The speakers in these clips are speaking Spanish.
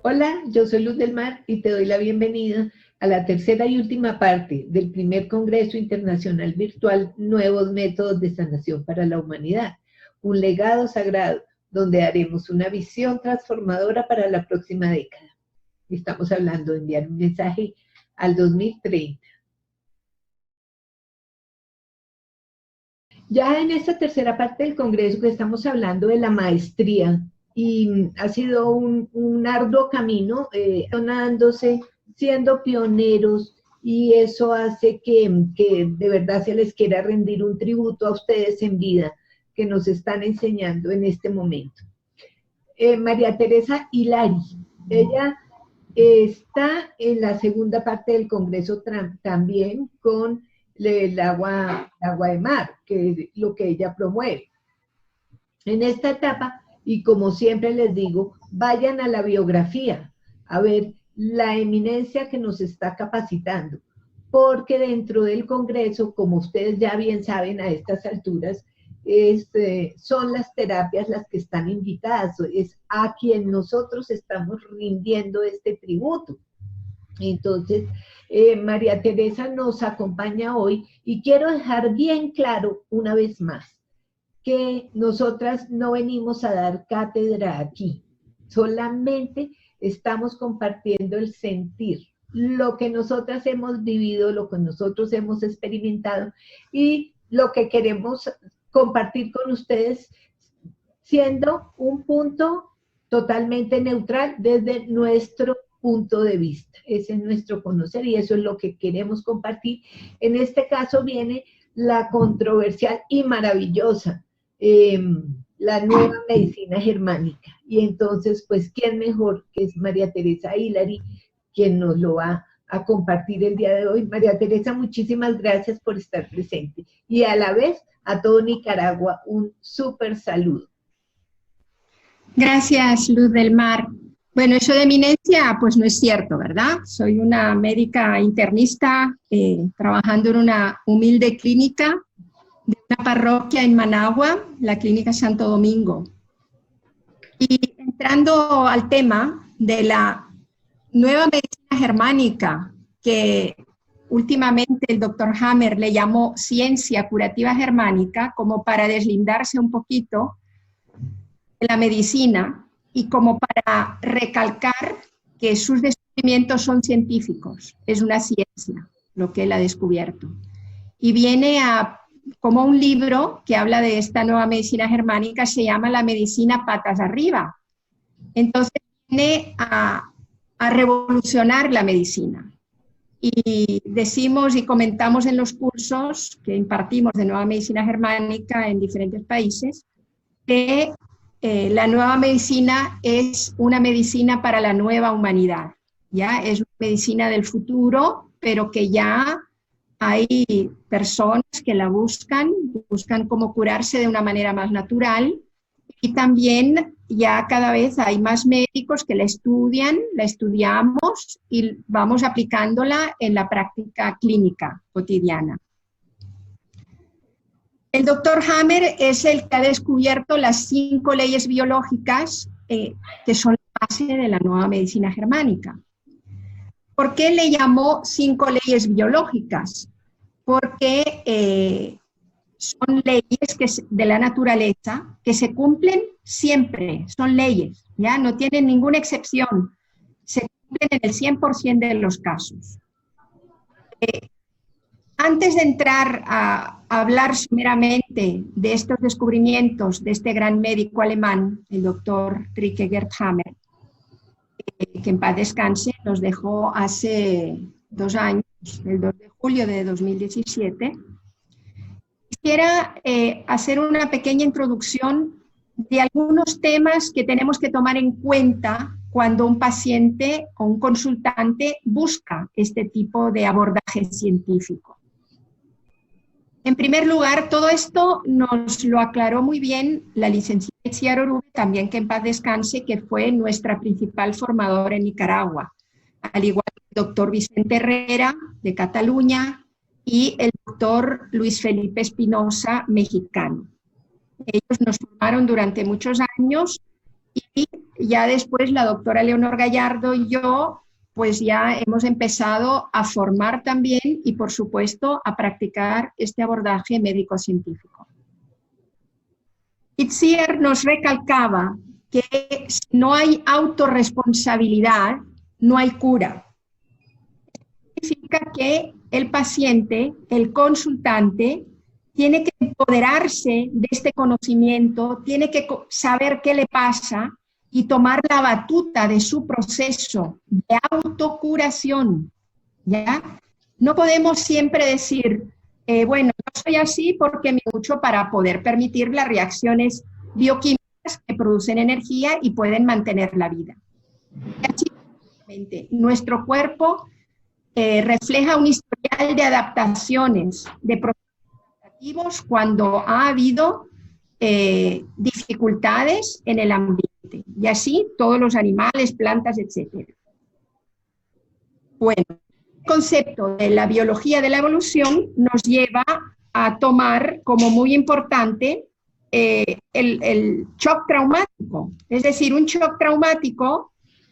Hola, yo soy Luz del Mar y te doy la bienvenida a la tercera y última parte del primer Congreso Internacional Virtual Nuevos Métodos de Sanación para la Humanidad, un legado sagrado donde haremos una visión transformadora para la próxima década. Estamos hablando de enviar un mensaje al 2030. Ya en esta tercera parte del Congreso que estamos hablando de la maestría, y ha sido un arduo camino, dándose, siendo pioneros, y eso hace que de verdad se les quiera rendir un tributo a ustedes en vida, que nos están enseñando en este momento. María Teresa Hilary, ella está en la segunda parte del Congreso también con el agua de mar, que es lo que ella promueve. En esta etapa, y como siempre les digo, vayan a la biografía, a ver la eminencia que nos está capacitando, porque dentro del Congreso, como ustedes ya bien saben a estas alturas, son las terapias las que están invitadas, es a quien nosotros estamos rindiendo este tributo. Entonces, María Teresa nos acompaña hoy y quiero dejar bien claro una vez más que nosotras no venimos a dar cátedra aquí, solamente estamos compartiendo el sentir, lo que nosotras hemos vivido, lo que nosotros hemos experimentado y lo que queremos compartir con ustedes, siendo un punto totalmente neutral desde nuestro punto de vista. Ese es nuestro conocer y eso es lo que queremos compartir. En este caso viene la controversial y maravillosa la nueva medicina germánica. Y entonces, pues, ¿quién mejor que es María Teresa Hilary, quien nos lo va a compartir el día de hoy? María Teresa, muchísimas gracias por estar presente. Y a la vez, a todo Nicaragua, un súper saludo. Gracias, Luz del Mar. Bueno, eso de eminencia, pues no es cierto, ¿verdad? Soy una médica internista trabajando en una humilde clínica de una parroquia en Managua, la Clínica Santo Domingo. Y entrando al tema de la nueva medicina germánica, que últimamente el doctor Hammer le llamó ciencia curativa germánica, como para deslindarse un poquito de la medicina y como para recalcar que sus descubrimientos son científicos, es una ciencia lo que él ha descubierto. Y viene como un libro que habla de esta nueva medicina germánica, se llama La medicina patas arriba. Entonces viene a revolucionar la medicina. Y decimos y comentamos en los cursos que impartimos de nueva medicina germánica en diferentes países que la nueva medicina es una medicina para la nueva humanidad, ¿ya? Es una medicina del futuro, pero que ya hay personas que la buscan cómo curarse de una manera más natural y también ya cada vez hay más médicos que la estudian, la estudiamos y vamos aplicándola en la práctica clínica cotidiana. El doctor Hammer es el que ha descubierto las 5 leyes biológicas que son la base de la nueva medicina germánica. ¿Por qué le llamó 5 leyes biológicas? Porque son leyes de la naturaleza que se cumplen siempre, son leyes, ¿ya? No tienen ninguna excepción, se cumplen en el 100% de los casos. Antes de entrar a hablar sumeramente de estos descubrimientos de este gran médico alemán, el doctor Rike Gerd Hammer, que en paz descanse, nos dejó hace 2 años, el 2 de julio de 2017, quisiera hacer una pequeña introducción de algunos temas que tenemos que tomar en cuenta cuando un paciente o un consultante busca este tipo de abordaje científico. En primer lugar, todo esto nos lo aclaró muy bien la licenciada Itziar Orube, también que en paz descanse, que fue nuestra principal formadora en Nicaragua, al igual que el doctor Vicente Herrera, de Cataluña, y el doctor Luis Felipe Espinosa, mexicano. Ellos nos formaron durante muchos años Y ya después la doctora Leonor Gallardo y yo pues ya hemos empezado a formar también y por supuesto a practicar este abordaje médico-científico. Itziar nos recalcaba que si no hay autorresponsabilidad, no hay cura. Significa que el paciente, el consultante, tiene que empoderarse de este conocimiento, tiene que saber qué le pasa y tomar la batuta de su proceso de autocuración, ¿ya? No podemos siempre decir, bueno, yo soy así porque me lucho para poder permitir las reacciones bioquímicas que producen energía y pueden mantener la vida. Y así, nuestro cuerpo refleja un historial de adaptaciones, de procesos adaptativos cuando ha habido dificultades en el ambiente. Y así todos los animales, plantas, etc. Bueno, el concepto de la biología de la evolución nos lleva a tomar como muy importante el shock traumático. Es decir, un shock traumático,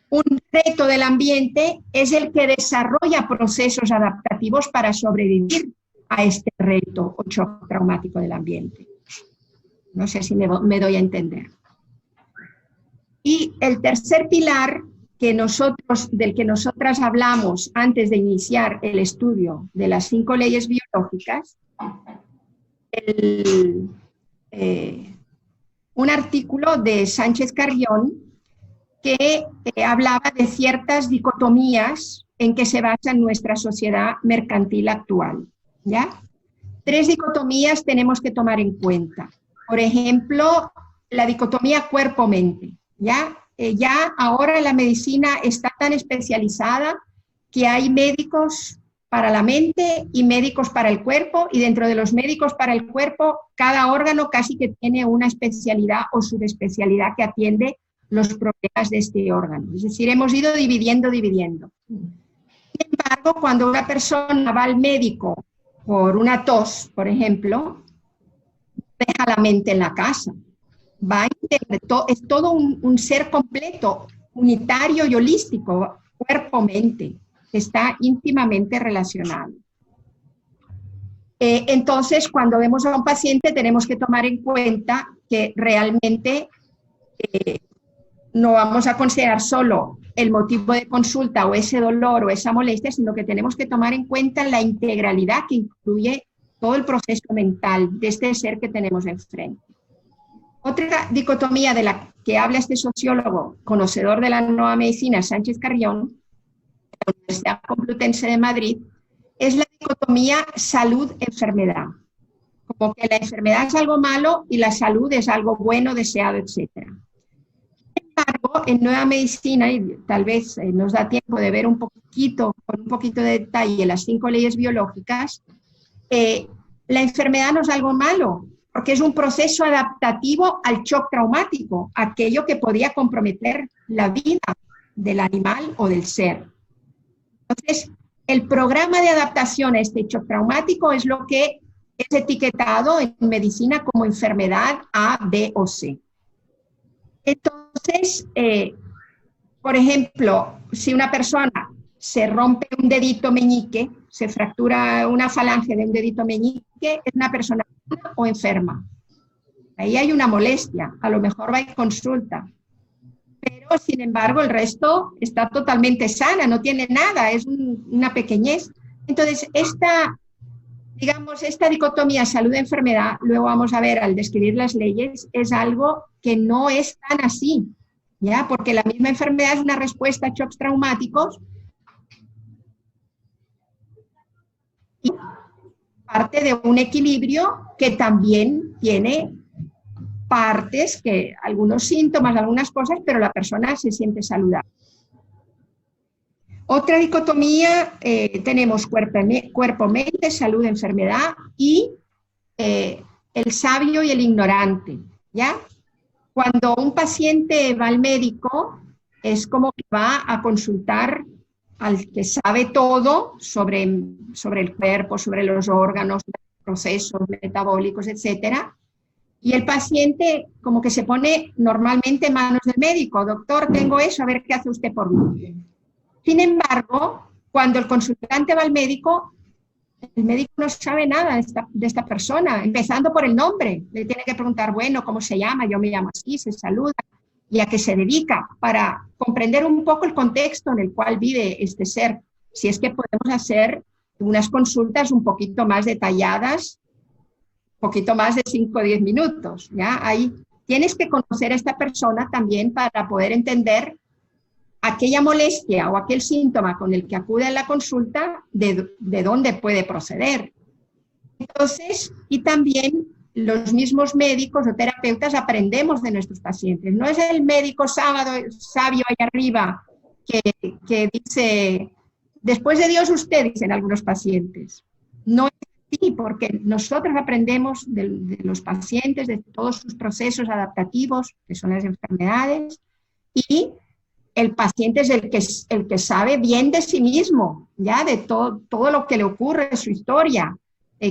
un reto del ambiente, es el que desarrolla procesos adaptativos para sobrevivir a este reto o shock traumático del ambiente. No sé si me doy a entender. Y el tercer pilar del que nosotras hablamos antes de iniciar el estudio de las 5 leyes biológicas, un artículo de Sánchez Carrión que hablaba de ciertas dicotomías en que se basa nuestra sociedad mercantil actual, ¿ya? 3 dicotomías tenemos que tomar en cuenta. Por ejemplo, la dicotomía cuerpo-mente. Ya ahora la medicina está tan especializada que hay médicos para la mente y médicos para el cuerpo, y dentro de los médicos para el cuerpo, cada órgano casi que tiene una especialidad o subespecialidad que atiende los problemas de este órgano. Es decir, hemos ido dividiendo. Sin embargo, cuando una persona va al médico por una tos, por ejemplo, deja la mente en la casa. Es todo un ser completo, unitario y holístico, cuerpo-mente, que está íntimamente relacionado. Entonces, cuando vemos a un paciente, tenemos que tomar en cuenta que realmente no vamos a considerar solo el motivo de consulta o ese dolor o esa molestia, sino que tenemos que tomar en cuenta la integralidad que incluye todo el proceso mental de este ser que tenemos enfrente. Otra dicotomía de la que habla este sociólogo, conocedor de la nueva medicina, Sánchez Carrión, de la Universidad Complutense de Madrid, es la dicotomía salud-enfermedad. Como que la enfermedad es algo malo y la salud es algo bueno, deseado, etc. Sin embargo, en nueva medicina, y tal vez nos da tiempo de ver con un poquito de detalle las 5 leyes biológicas, la enfermedad no es algo malo, porque es un proceso adaptativo al shock traumático, aquello que podía comprometer la vida del animal o del ser. Entonces, el programa de adaptación a este shock traumático es lo que es etiquetado en medicina como enfermedad A, B o C. Entonces, por ejemplo, si una persona se rompe un dedito meñique, se fractura una falange de un dedito meñique, es una persona sana o enferma. Ahí hay una molestia, a lo mejor va en consulta. Pero, sin embargo, el resto está totalmente sana, no tiene nada, es una pequeñez. Entonces, esta dicotomía salud-enfermedad, luego vamos a ver al describir las leyes, es algo que no es tan así, ¿ya? Porque la misma enfermedad es una respuesta a shocks traumáticos y parte de un equilibrio que también tiene partes, que algunos síntomas, algunas cosas, pero la persona se siente saludable. Otra dicotomía, tenemos cuerpo-mente, salud-enfermedad y el sabio y el ignorante, ¿ya? Cuando un paciente va al médico, es como que va a consultar al que sabe todo sobre el cuerpo, sobre los órganos, procesos metabólicos, etcétera, Y el paciente como que se pone normalmente en manos del médico. Doctor, tengo eso, a ver qué hace usted por mí. Sin embargo, cuando el consultante va al médico, el médico no sabe nada de esta persona, empezando por el nombre. Le tiene que preguntar, bueno, ¿cómo se llama? Yo me llamo así, se saluda. ¿Y a qué se dedica? Para comprender un poco el contexto en el cual vive este ser. Si es que podemos hacer unas consultas un poquito más detalladas, un poquito más de 5 o 10 minutos. ¿Ya? Ahí tienes que conocer a esta persona también para poder entender aquella molestia o aquel síntoma con el que acude a la consulta, de dónde puede proceder. Entonces, y también los mismos médicos o terapeutas aprendemos de nuestros pacientes. No es el médico sabio ahí arriba que dice, después de Dios usted, dicen algunos pacientes. No es así, porque nosotros aprendemos de los pacientes, de todos sus procesos adaptativos, que son las enfermedades, y el paciente es el que sabe bien de sí mismo, ya de todo lo que le ocurre, su historia,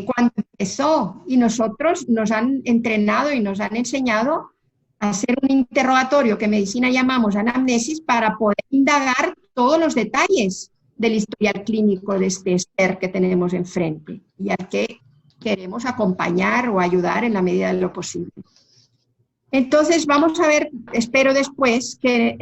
cuando empezó. Y nosotros nos han entrenado y nos han enseñado a hacer un interrogatorio que en medicina llamamos anamnesis para poder indagar todos los detalles del historial clínico de este ser que tenemos enfrente y al que queremos acompañar o ayudar en la medida de lo posible. Entonces, vamos a ver, espero después, que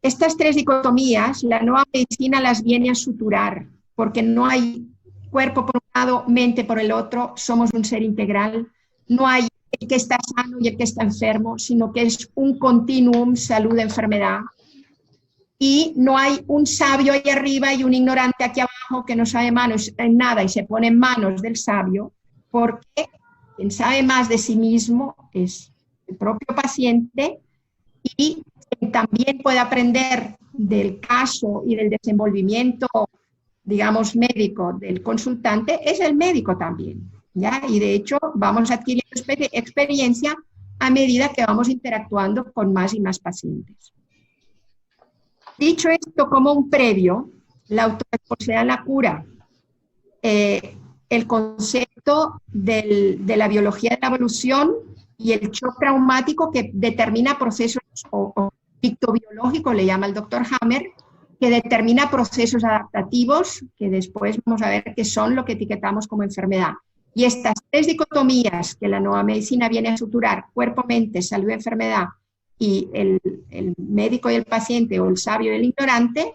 estas tres dicotomías, la nueva medicina las viene a suturar, porque no hay cuerpo por un lado, mente por el otro, somos un ser integral, no hay el que está sano y el que está enfermo, sino que es un continuum salud-enfermedad. Y no hay un sabio ahí arriba y un ignorante aquí abajo que no sabe nada y se pone en manos del sabio, porque quien sabe más de sí mismo es el propio paciente y quien también puede aprender del caso y del desenvolvimiento, digamos, médico del consultante, es el médico también, ¿ya? Y de hecho vamos adquiriendo experiencia a medida que vamos interactuando con más y más pacientes. Dicho esto como un previo, la autorresponsabilidad en la cura, el concepto de la biología de la evolución y el shock traumático que determina procesos, o pictobiológico, le llama el doctor Hammer, que determina procesos adaptativos, que después vamos a ver qué son lo que etiquetamos como enfermedad. Y estas tres dicotomías que la nueva medicina viene a suturar, cuerpo, mente, salud, enfermedad, y el médico y el paciente, o el sabio y el ignorante,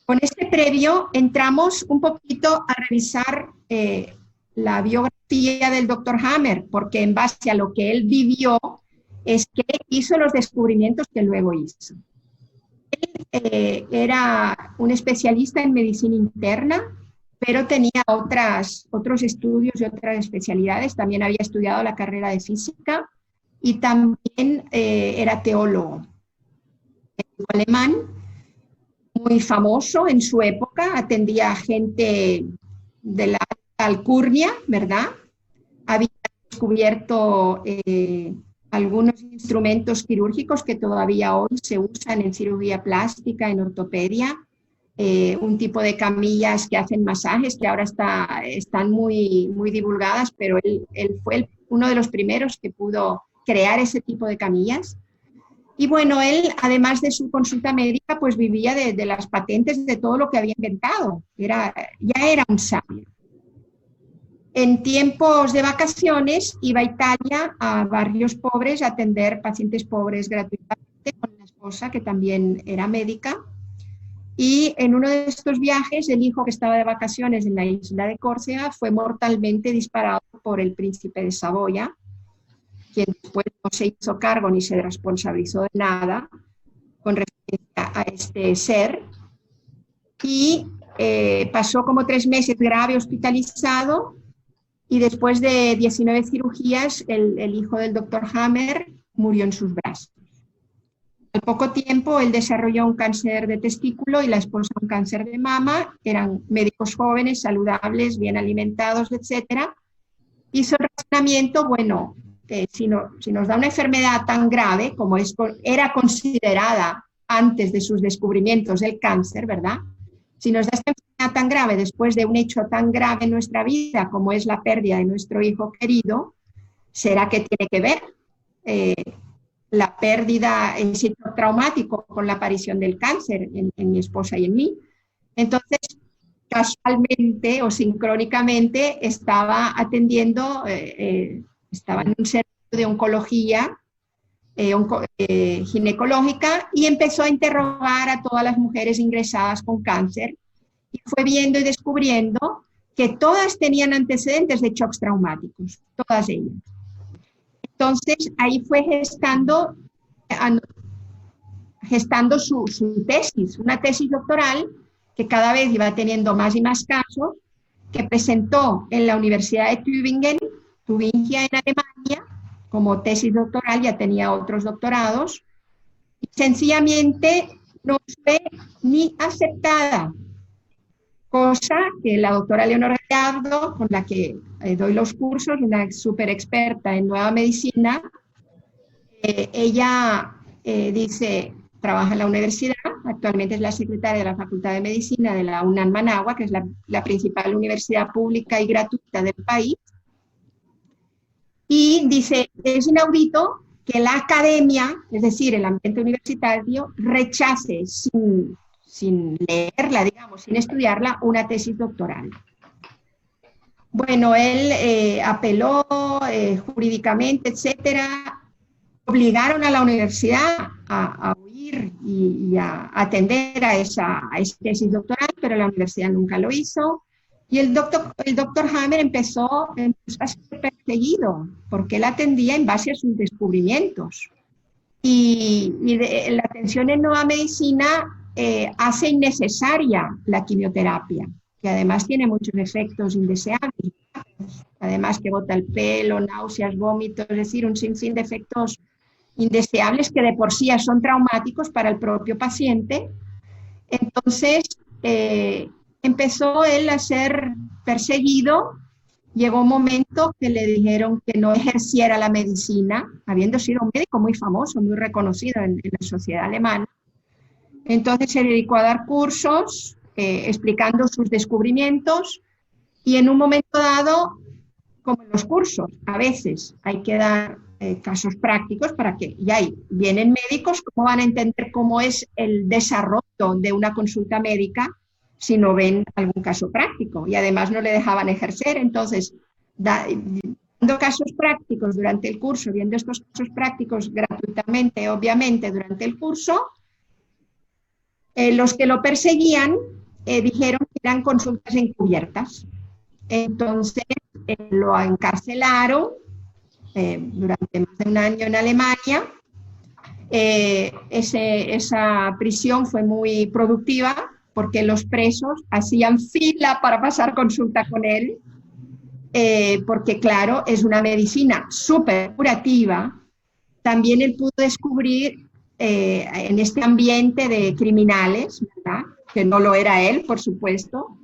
con este previo entramos un poquito a revisar la biografía del doctor Hammer, porque en base a lo que él vivió es que hizo los descubrimientos que luego hizo. Él era un especialista en medicina interna, pero tenía otros estudios y otras especialidades. También había estudiado la carrera de física y también era teólogo. Alemán, muy famoso en su época, atendía a gente de la alcurnia, ¿verdad? Había descubierto algunos instrumentos quirúrgicos que todavía hoy se usan en cirugía plástica, en ortopedia, un tipo de camillas que hacen masajes que ahora están muy divulgadas, pero él fue uno de los primeros que pudo crear ese tipo de camillas. Y bueno, él, además de su consulta médica, pues vivía de las patentes de todo lo que había inventado. Ya era un sabio. En tiempos de vacaciones iba a Italia, a barrios pobres, a atender pacientes pobres gratuitamente con la esposa, que también era médica. Y en uno de estos viajes, el hijo que estaba de vacaciones en la isla de Córcega fue mortalmente disparado por el príncipe de Saboya, quien después no se hizo cargo ni se responsabilizó de nada con referencia a este ser. Y pasó como 3 meses grave hospitalizado. Y después de 19 cirugías, el hijo del doctor Hammer murió en sus brazos. Al poco tiempo, él desarrolló un cáncer de testículo y la esposa un cáncer de mama. Eran médicos jóvenes, saludables, bien alimentados, etc. Hizo el razonamiento, bueno, si nos da una enfermedad tan grave como era considerada antes de sus descubrimientos el cáncer, ¿verdad? si nos da esta enfermedad tan grave después de un hecho tan grave en nuestra vida como es la pérdida de nuestro hijo querido, ¿será que tiene que ver la pérdida en sí traumático con la aparición del cáncer en mi esposa y en mí? Entonces, casualmente o sincrónicamente estaba atendiendo, estaba en un servicio de oncología ginecológica y empezó a interrogar a todas las mujeres ingresadas con cáncer y fue viendo y descubriendo que todas tenían antecedentes de shocks traumáticos, todas ellas. Entonces ahí fue gestando su tesis, una tesis doctoral que cada vez iba teniendo más y más casos, que presentó en la Universidad de Tübingen en Alemania, como tesis doctoral, ya tenía otros doctorados, y sencillamente no fue ni aceptada, cosa que la doctora Leonor Gallardo, con la que doy los cursos, una súper experta en nueva medicina, ella dice, trabaja en la universidad, actualmente es la secretaria de la Facultad de Medicina de la UNAM Managua, que es la principal universidad pública y gratuita del país, y dice, es inaudito que la academia, es decir, el ambiente universitario, rechace sin leerla, digamos, sin estudiarla, una tesis doctoral. Bueno, él apeló jurídicamente, etcétera, obligaron a la universidad a huir y a atender a esa tesis doctoral, pero la universidad nunca lo hizo. Y el doctor Hammer empezó a ser perseguido porque él atendía en base a sus descubrimientos. Y la atención en nueva medicina hace innecesaria la quimioterapia, que además tiene muchos efectos indeseables. Además que bota el pelo, náuseas, vómitos, es decir, un sinfín de efectos indeseables que de por sí ya son traumáticos para el propio paciente. Entonces, empezó él a ser perseguido. Llegó un momento que le dijeron que no ejerciera la medicina, habiendo sido un médico muy famoso, muy reconocido en la sociedad alemana. Entonces se dedicó a dar cursos explicando sus descubrimientos y en un momento dado, como en los cursos, a veces hay que dar casos prácticos para que ya vienen médicos, ¿cómo van a entender cómo es el desarrollo de una consulta médica si no ven algún caso práctico? Y además no le dejaban ejercer. Entonces, dando casos prácticos durante el curso, viendo estos casos prácticos gratuitamente, obviamente, durante el curso, los que lo perseguían dijeron que eran consultas encubiertas. Entonces, lo encarcelaron durante más de un año en Alemania. Esa prisión fue muy productiva porque los presos hacían fila para pasar consulta con él, porque claro, es una medicina súper curativa. También él pudo descubrir en este ambiente de criminales, ¿verdad?, que no lo era él, por supuesto,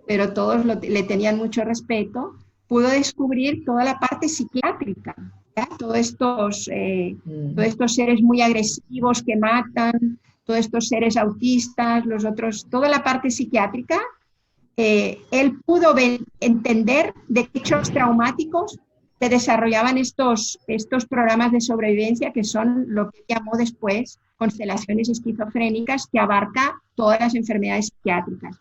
pero todos le tenían mucho respeto, pudo descubrir toda la parte psiquiátrica, ¿verdad? Todos estos seres muy agresivos que matan, todos estos seres autistas, los otros, toda la parte psiquiátrica, él pudo entender de qué hechos traumáticos se desarrollaban estos programas de sobrevivencia, que son lo que llamó después constelaciones esquizofrénicas, que abarca todas las enfermedades psiquiátricas.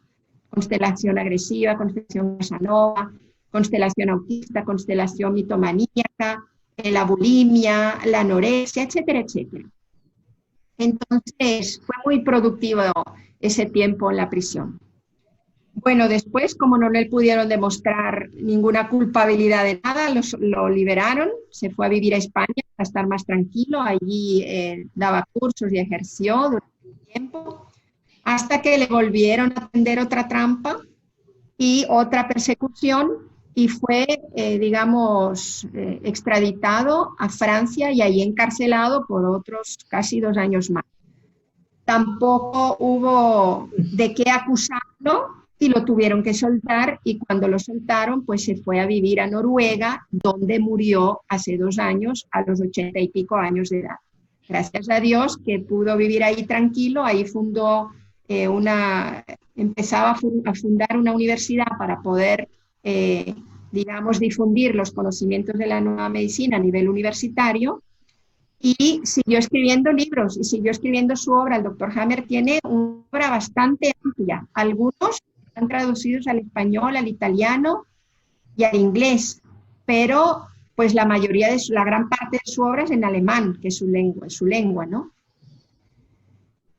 Constelación agresiva, constelación Casanova, constelación autista, constelación mitomaníaca, la bulimia, la anorexia, etcétera, etcétera. Entonces, fue muy productivo ese tiempo en la prisión. Bueno, después, como no le pudieron demostrar ninguna culpabilidad de nada, lo liberaron, se fue a vivir a España para estar más tranquilo. Allí daba cursos y ejerció durante un tiempo, hasta que le volvieron a tender otra trampa y otra persecución, y fue, extraditado a Francia y ahí encarcelado por otros casi 2 años más. Tampoco hubo de qué acusarlo y lo tuvieron que soltar, y cuando lo soltaron, pues se fue a vivir a Noruega, donde murió hace 2 años a los 80 y pico años de edad. Gracias a Dios que pudo vivir ahí tranquilo. Ahí fundó empezaba a fundar una universidad para poder, digamos, difundir los conocimientos de la nueva medicina a nivel universitario, y siguió escribiendo libros y siguió escribiendo su obra. El doctor Hammer tiene una obra bastante amplia. Algunos están traducidos al español, al italiano y al inglés, pero pues la gran parte de su obra es en alemán, que es su lengua, ¿no?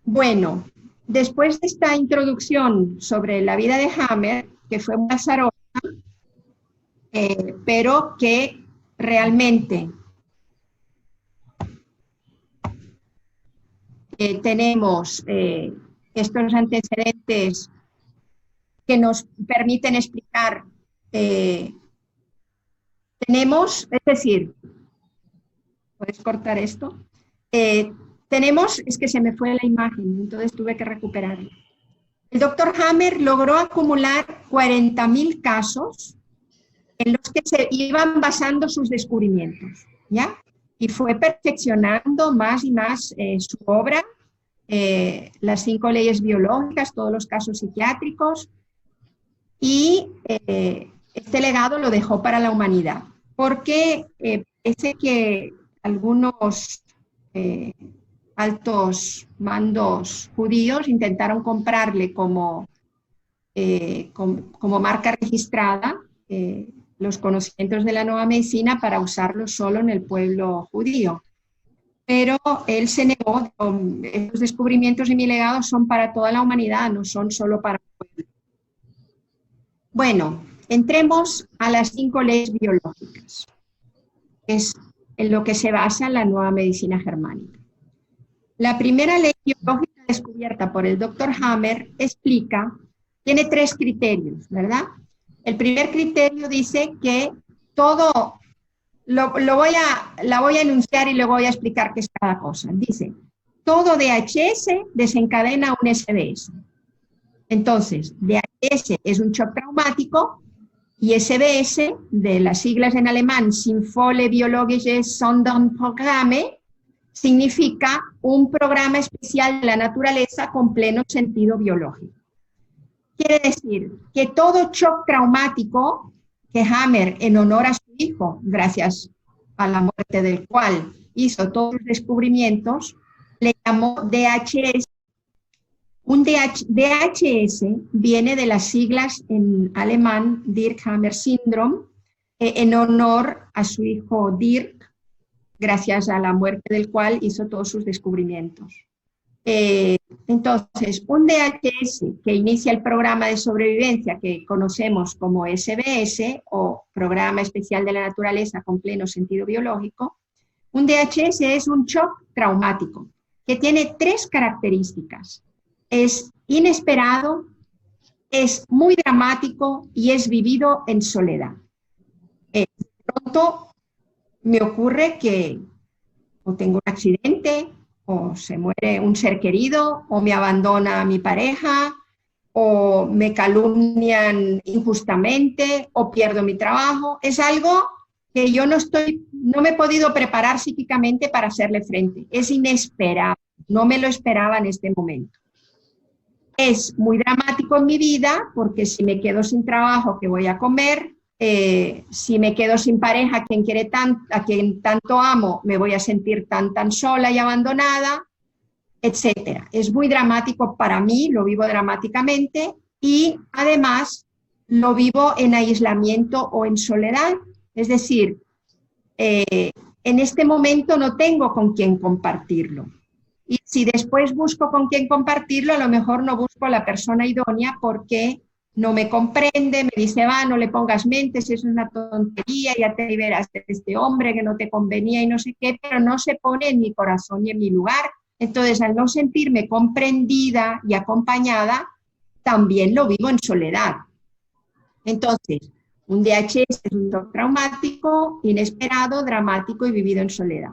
Bueno, después de esta introducción sobre la vida de Hammer, que fue muy azarosa, pero que realmente tenemos estos antecedentes que nos permiten explicar, es decir, ¿puedes cortar esto? Es que se me fue la imagen, entonces tuve que recuperarla. El doctor Hammer logró acumular 40.000 casos en los que se iban basando sus descubrimientos, ¿ya? Y fue perfeccionando más y más su obra, las 5 leyes biológicas, todos los casos psiquiátricos, y este legado lo dejó para la humanidad, porque parece que algunos altos mandos judíos intentaron comprarle como marca registrada los conocimientos de la nueva medicina para usarlos solo en el pueblo judío. Pero él se negó. Estos descubrimientos y mi legado son para toda la humanidad, no son solo para el pueblo. Bueno, entremos a las 5 leyes biológicas. Es en lo que se basa la nueva medicina germánica. La primera ley biológica descubierta por el doctor Hammer tiene 3 criterios, ¿verdad? El primer criterio dice que todo, la voy a enunciar y luego voy a explicar qué es cada cosa. Dice, todo DHS desencadena un SBS. Entonces, DHS es un shock traumático y SBS, de las siglas en alemán, Sinnvolle biologische Sonderprogramme, significa un programa especial de la naturaleza con pleno sentido biológico. Quiere decir que todo shock traumático que Hammer, en honor a su hijo, gracias a la muerte del cual hizo todos los descubrimientos, le llamó DHS. Un DHS viene de las siglas en alemán Dirk-Hammer Syndrome, en honor a su hijo Dirk, gracias a la muerte del cual hizo todos sus descubrimientos. Entonces, un DHS que inicia el programa de sobrevivencia que conocemos como SBS, o Programa Especial de la Naturaleza con pleno sentido biológico, un DHS es un shock traumático que tiene 3 características. Es inesperado, es muy dramático y es vivido en soledad. De pronto me ocurre que o tengo un accidente, o se muere un ser querido, o me abandona mi pareja, o me calumnian injustamente, o pierdo mi trabajo. Es algo que yo no me he podido preparar psíquicamente para hacerle frente. Es inesperado, no me lo esperaba en este momento. Es muy dramático en mi vida, porque si me quedo sin trabajo, ¿qué voy a comer? Si me quedo sin pareja, a quien tanto amo, me voy a sentir tan sola y abandonada, etc. Es muy dramático para mí, lo vivo dramáticamente, y además lo vivo en aislamiento o en soledad. Es decir, en este momento no tengo con quién compartirlo. Y si después busco con quién compartirlo, a lo mejor no busco a la persona idónea porque no me comprende, me dice, no le pongas mente, si es una tontería, ya te liberas de este hombre que no te convenía y no sé qué, pero no se pone en mi corazón y en mi lugar. Entonces, al no sentirme comprendida y acompañada, también lo vivo en soledad. Entonces, un DHS es un shock traumático, inesperado, dramático y vivido en soledad.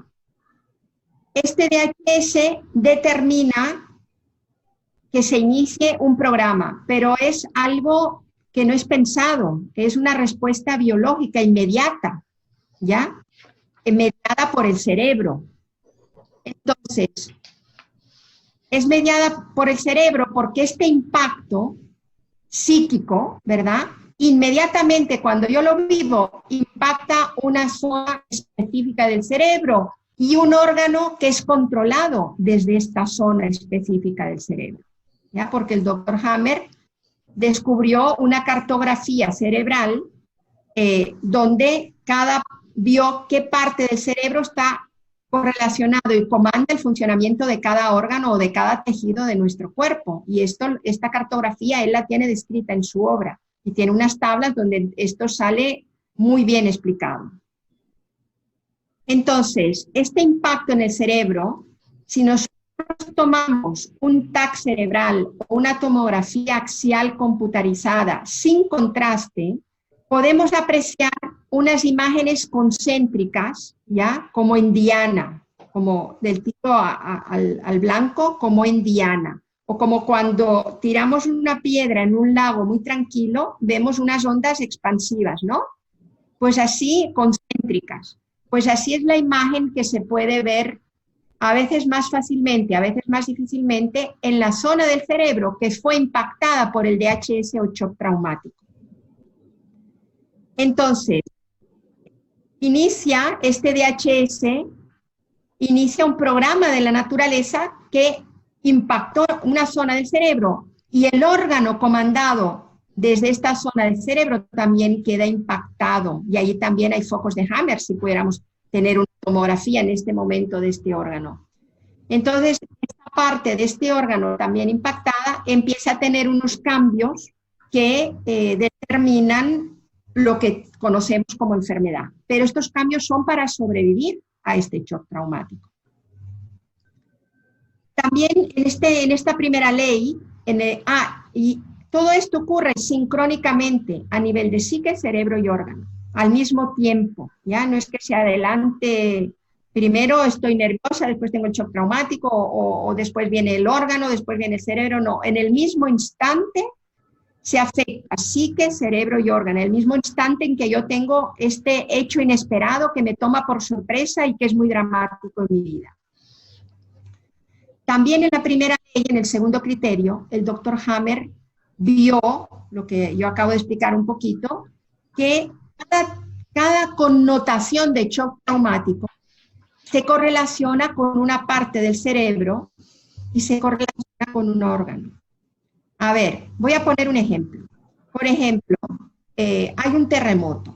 Este DHS determina que se inicie un programa, pero es algo que no es pensado, es una respuesta biológica inmediata, ¿ya? Mediada por el cerebro. Entonces, es mediada por el cerebro porque este impacto psíquico, ¿verdad? Inmediatamente cuando yo lo vivo, impacta una zona específica del cerebro y un órgano que es controlado desde esta zona específica del cerebro, ¿ya? Porque el doctor Hammer descubrió una cartografía cerebral donde vio qué parte del cerebro está correlacionado y comanda el funcionamiento de cada órgano o de cada tejido de nuestro cuerpo. Y esta cartografía él la tiene descrita en su obra y tiene unas tablas donde esto sale muy bien explicado. Entonces, este impacto en el cerebro, si nosotros tomamos un TAC cerebral o una tomografía axial computarizada sin contraste, podemos apreciar unas imágenes concéntricas, ¿ya? Como en diana, como del tipo al blanco, como en diana. O como cuando tiramos una piedra en un lago muy tranquilo, vemos unas ondas expansivas, ¿no? Pues así, concéntricas. Pues así es la imagen que se puede ver a veces más fácilmente, a veces más difícilmente, en la zona del cerebro que fue impactada por el DHS o shock traumático. Entonces, este DHS inicia un programa de la naturaleza que impactó una zona del cerebro y el órgano comandado desde esta zona del cerebro también queda impactado y ahí también hay focos de Hammer si pudiéramos tener una tomografía en este momento de este órgano. Entonces, esta parte de este órgano también impactada empieza a tener unos cambios que determinan lo que conocemos como enfermedad. Pero estos cambios son para sobrevivir a este shock traumático. También en esta primera ley, y todo esto ocurre sincrónicamente a nivel de psique, cerebro y órgano, al mismo tiempo, ¿ya? No es que se adelante, primero estoy nerviosa, después tengo el shock traumático, o después viene el órgano, después viene el cerebro, no, en el mismo instante se afecta psique, cerebro y órgano, en el mismo instante en que yo tengo este hecho inesperado que me toma por sorpresa y que es muy dramático en mi vida. También en la primera ley, en el segundo criterio, el doctor Hammer vio, lo que yo acabo de explicar un poquito, que cada connotación de shock traumático se correlaciona con una parte del cerebro y se correlaciona con un órgano. A ver, voy a poner un ejemplo. Por ejemplo, hay un terremoto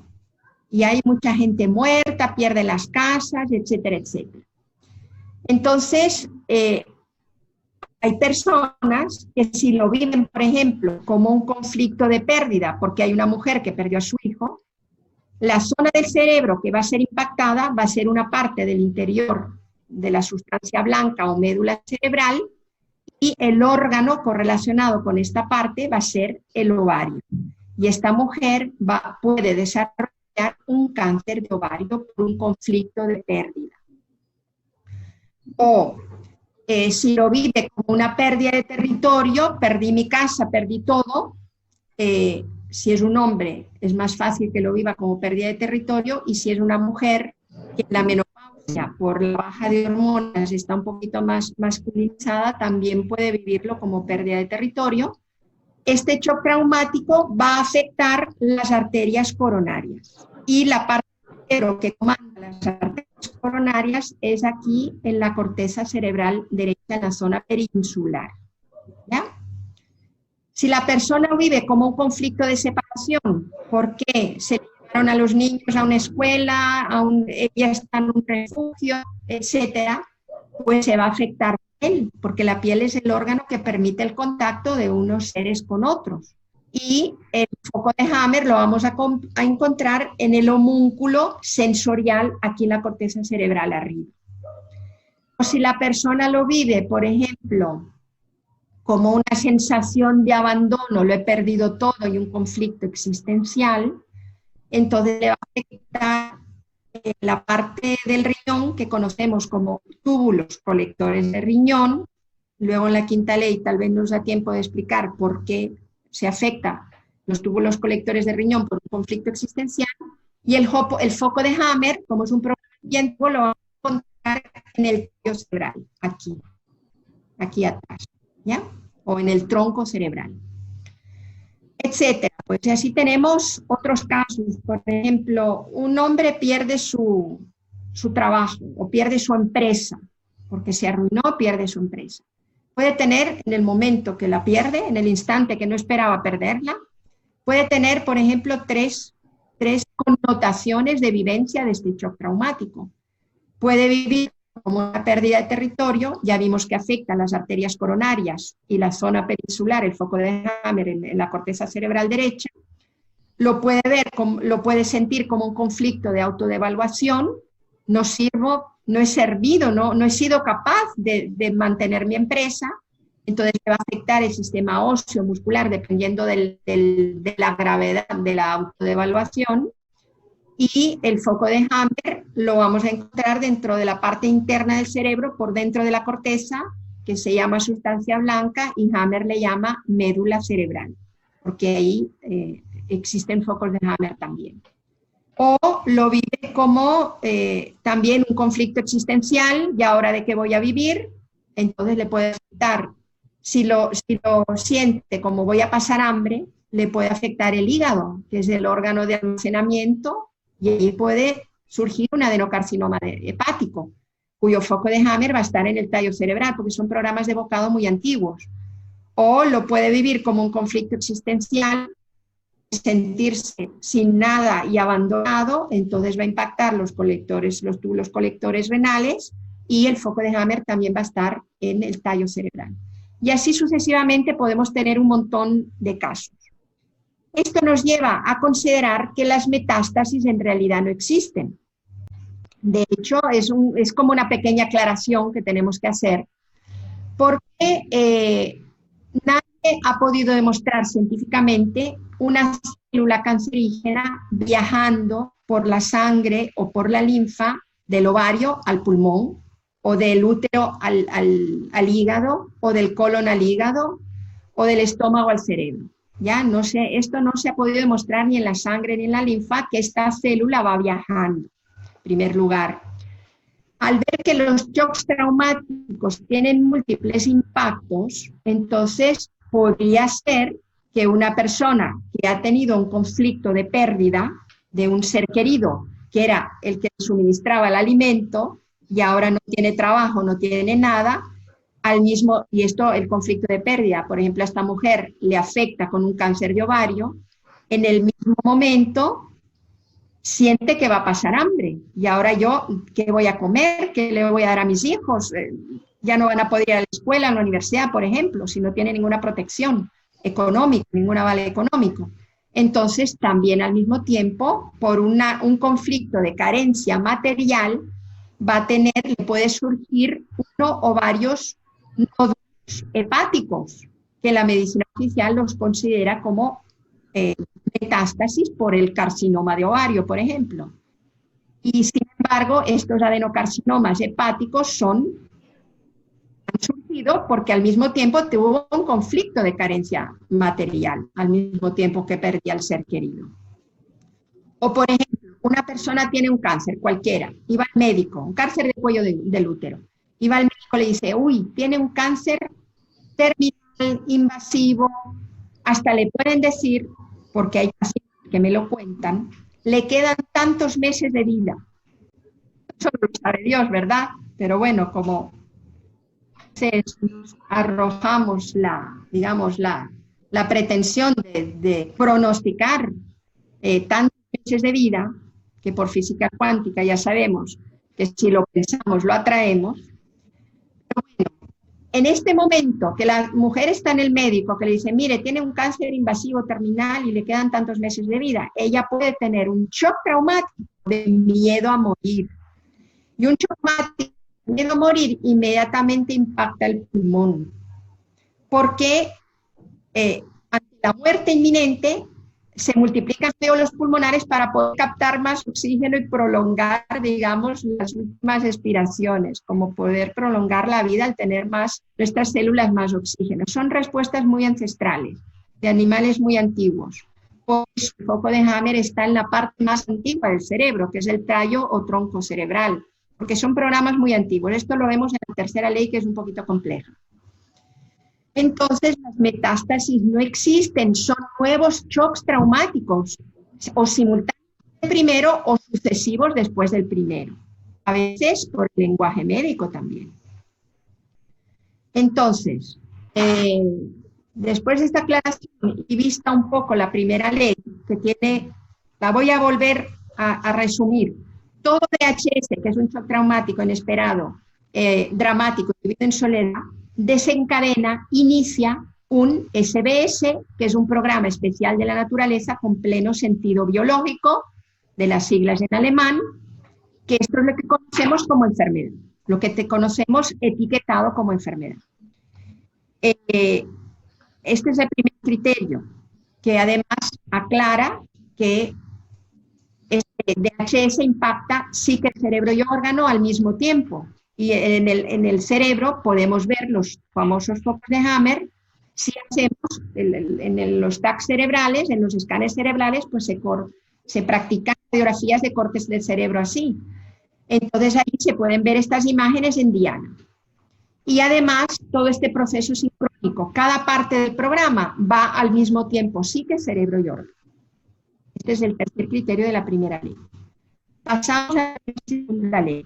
y hay mucha gente muerta, pierde las casas, etcétera, etcétera. Entonces, hay personas que si lo viven, por ejemplo, como un conflicto de pérdida, porque hay una mujer que perdió a su hijo, la zona del cerebro que va a ser impactada va a ser una parte del interior de la sustancia blanca o médula cerebral y el órgano correlacionado con esta parte va a ser el ovario. Y esta mujer puede desarrollar un cáncer de ovario por un conflicto de pérdida. O si lo vive como una pérdida de territorio, perdí mi casa, perdí todo, si es un hombre es más fácil que lo viva como pérdida de territorio y si es una mujer que la menopausia por la baja de hormonas está un poquito más masculinizada, también puede vivirlo como pérdida de territorio. Este shock traumático va a afectar las arterias coronarias y la parte que comanda las arterias coronarias es aquí en la corteza cerebral derecha, en la zona perinsular. ¿Ya? Si la persona vive como un conflicto de separación, porque se llevaron a los niños a una escuela, ella está en un refugio, etcétera, pues se va a afectar la piel, porque la piel es el órgano que permite el contacto de unos seres con otros. Y el foco de Hammer lo vamos a encontrar en el homúnculo sensorial, aquí en la corteza cerebral arriba. O si la persona lo vive, por ejemplo, como una sensación de abandono, lo he perdido todo y un conflicto existencial, entonces le va a afectar la parte del riñón que conocemos como túbulos colectores de riñón. Luego en la quinta ley tal vez nos da tiempo de explicar por qué se afecta los túbulos colectores de riñón por un conflicto existencial, y el foco de Hammer, como es un problema, lo vamos a encontrar en el tallo cerebral, aquí. aquí atrás, ¿ya? O en el tronco cerebral, etcétera. Pues así tenemos otros casos. Por ejemplo, un hombre pierde su trabajo o pierde su empresa, porque se arruinó, pierde su empresa. Puede tener, en el momento que la pierde, en el instante que no esperaba perderla, puede tener, por ejemplo, tres connotaciones de vivencia de este shock traumático. Puede vivir como una pérdida de territorio, ya vimos que afecta las arterias coronarias y la zona peninsular, el foco de Hammer en la corteza cerebral derecha. Lo puede ver, lo puede sentir como un conflicto de autodevaluación. No sirvo, no he servido, no he sido capaz de mantener mi empresa. Entonces va a afectar el sistema óseo muscular dependiendo de la gravedad de la autodevaluación. Y el foco de Hammer lo vamos a encontrar dentro de la parte interna del cerebro, por dentro de la corteza, que se llama sustancia blanca, y Hammer le llama médula cerebral, porque ahí existen focos de Hammer también. O lo vive como también un conflicto existencial, y ahora de qué voy a vivir, entonces le puede afectar, si lo siente como voy a pasar hambre, le puede afectar el hígado, que es el órgano de almacenamiento, y ahí puede surgir un adenocarcinoma hepático, cuyo foco de Hammer va a estar en el tallo cerebral, porque son programas de bocado muy antiguos. O lo puede vivir como un conflicto existencial, sentirse sin nada y abandonado, entonces va a impactar los túbulos colectores renales, y el foco de Hammer también va a estar en el tallo cerebral. Y así sucesivamente podemos tener un montón de casos. Esto nos lleva a considerar que las metástasis en realidad no existen. De hecho, es como una pequeña aclaración que tenemos que hacer, porque nadie ha podido demostrar científicamente una célula cancerígena viajando por la sangre o por la linfa del ovario al pulmón, o del útero al hígado, o del colon al hígado, o del estómago al cerebro. Ya no sé, esto no se ha podido demostrar ni en la sangre ni en la linfa, que esta célula va viajando. En primer lugar, al ver que los shocks traumáticos tienen múltiples impactos, entonces podría ser que una persona que ha tenido un conflicto de pérdida de un ser querido, que era el que suministraba el alimento, y ahora no tiene trabajo, no tiene nada, y esto, el conflicto de pérdida, por ejemplo, a esta mujer le afecta con un cáncer de ovario, en el mismo momento siente que va a pasar hambre, y ahora yo, ¿qué voy a comer? ¿Qué le voy a dar a mis hijos? Ya no van a poder ir a la escuela, a la universidad, por ejemplo, si no tiene ninguna protección económica, ningún avale económico. Entonces, también al mismo tiempo, por un conflicto de carencia material, le puede surgir uno o varios nódulos hepáticos, que la medicina oficial los considera como metástasis por el carcinoma de ovario, por ejemplo. Y sin embargo, estos adenocarcinomas hepáticos han surgido porque al mismo tiempo tuvo un conflicto de carencia material, al mismo tiempo que perdía al ser querido. O por ejemplo, una persona tiene un cáncer cualquiera, y va al médico, un cáncer de cuello del útero, y va al médico y le dice, uy, tiene un cáncer terminal, invasivo, hasta le pueden decir, porque hay pacientes que me lo cuentan, le quedan tantos meses de vida. Eso lo sabe Dios, ¿verdad? Pero bueno, como nos arrojamos la pretensión de pronosticar tantos meses de vida, que por física cuántica ya sabemos que si lo pensamos lo atraemos. Pero bueno, en este momento que la mujer está en el médico, que le dice, mire, tiene un cáncer invasivo terminal y le quedan tantos meses de vida, ella puede tener un shock traumático de miedo a morir. Y un shock traumático de miedo a morir inmediatamente impacta el pulmón. Porque ante la muerte inminente, se multiplican los pulmonares para poder captar más oxígeno y prolongar, digamos, las últimas expiraciones, como poder prolongar la vida al tener nuestras células más oxígeno. Son respuestas muy ancestrales, de animales muy antiguos. Por eso el foco de Hammer está en la parte más antigua del cerebro, que es el tallo o tronco cerebral, porque son programas muy antiguos. Esto lo vemos en la tercera ley, que es un poquito compleja. entonces las metástasis no existen, son nuevos shocks traumáticos, o simultáneos del primero o sucesivos después del primero. A veces por el lenguaje médico también. Entonces, después de esta aclaración y vista un poco la primera ley que tiene, la voy a volver a resumir. Todo VHS, que es un shock traumático inesperado, dramático, vivido en soledad, desencadena, inicia un SBS, que es un programa especial de la naturaleza con pleno sentido biológico, de las siglas en alemán, que esto es lo que conocemos como enfermedad, lo que conocemos etiquetado como enfermedad. Este es el primer criterio, que además aclara que este DHS impacta psique, cerebro y órgano al mismo tiempo. Y en el cerebro podemos ver los famosos focos de Hammer. Si hacemos en los TAC cerebrales, en los escáneres cerebrales, pues se practican radiografías de cortes del cerebro así. Entonces ahí se pueden ver estas imágenes en diana. Y además todo este proceso sincrónico, cada parte del programa va al mismo tiempo, psique, cerebro y órgano. Este es el tercer criterio de la primera ley. Pasamos a la segunda ley.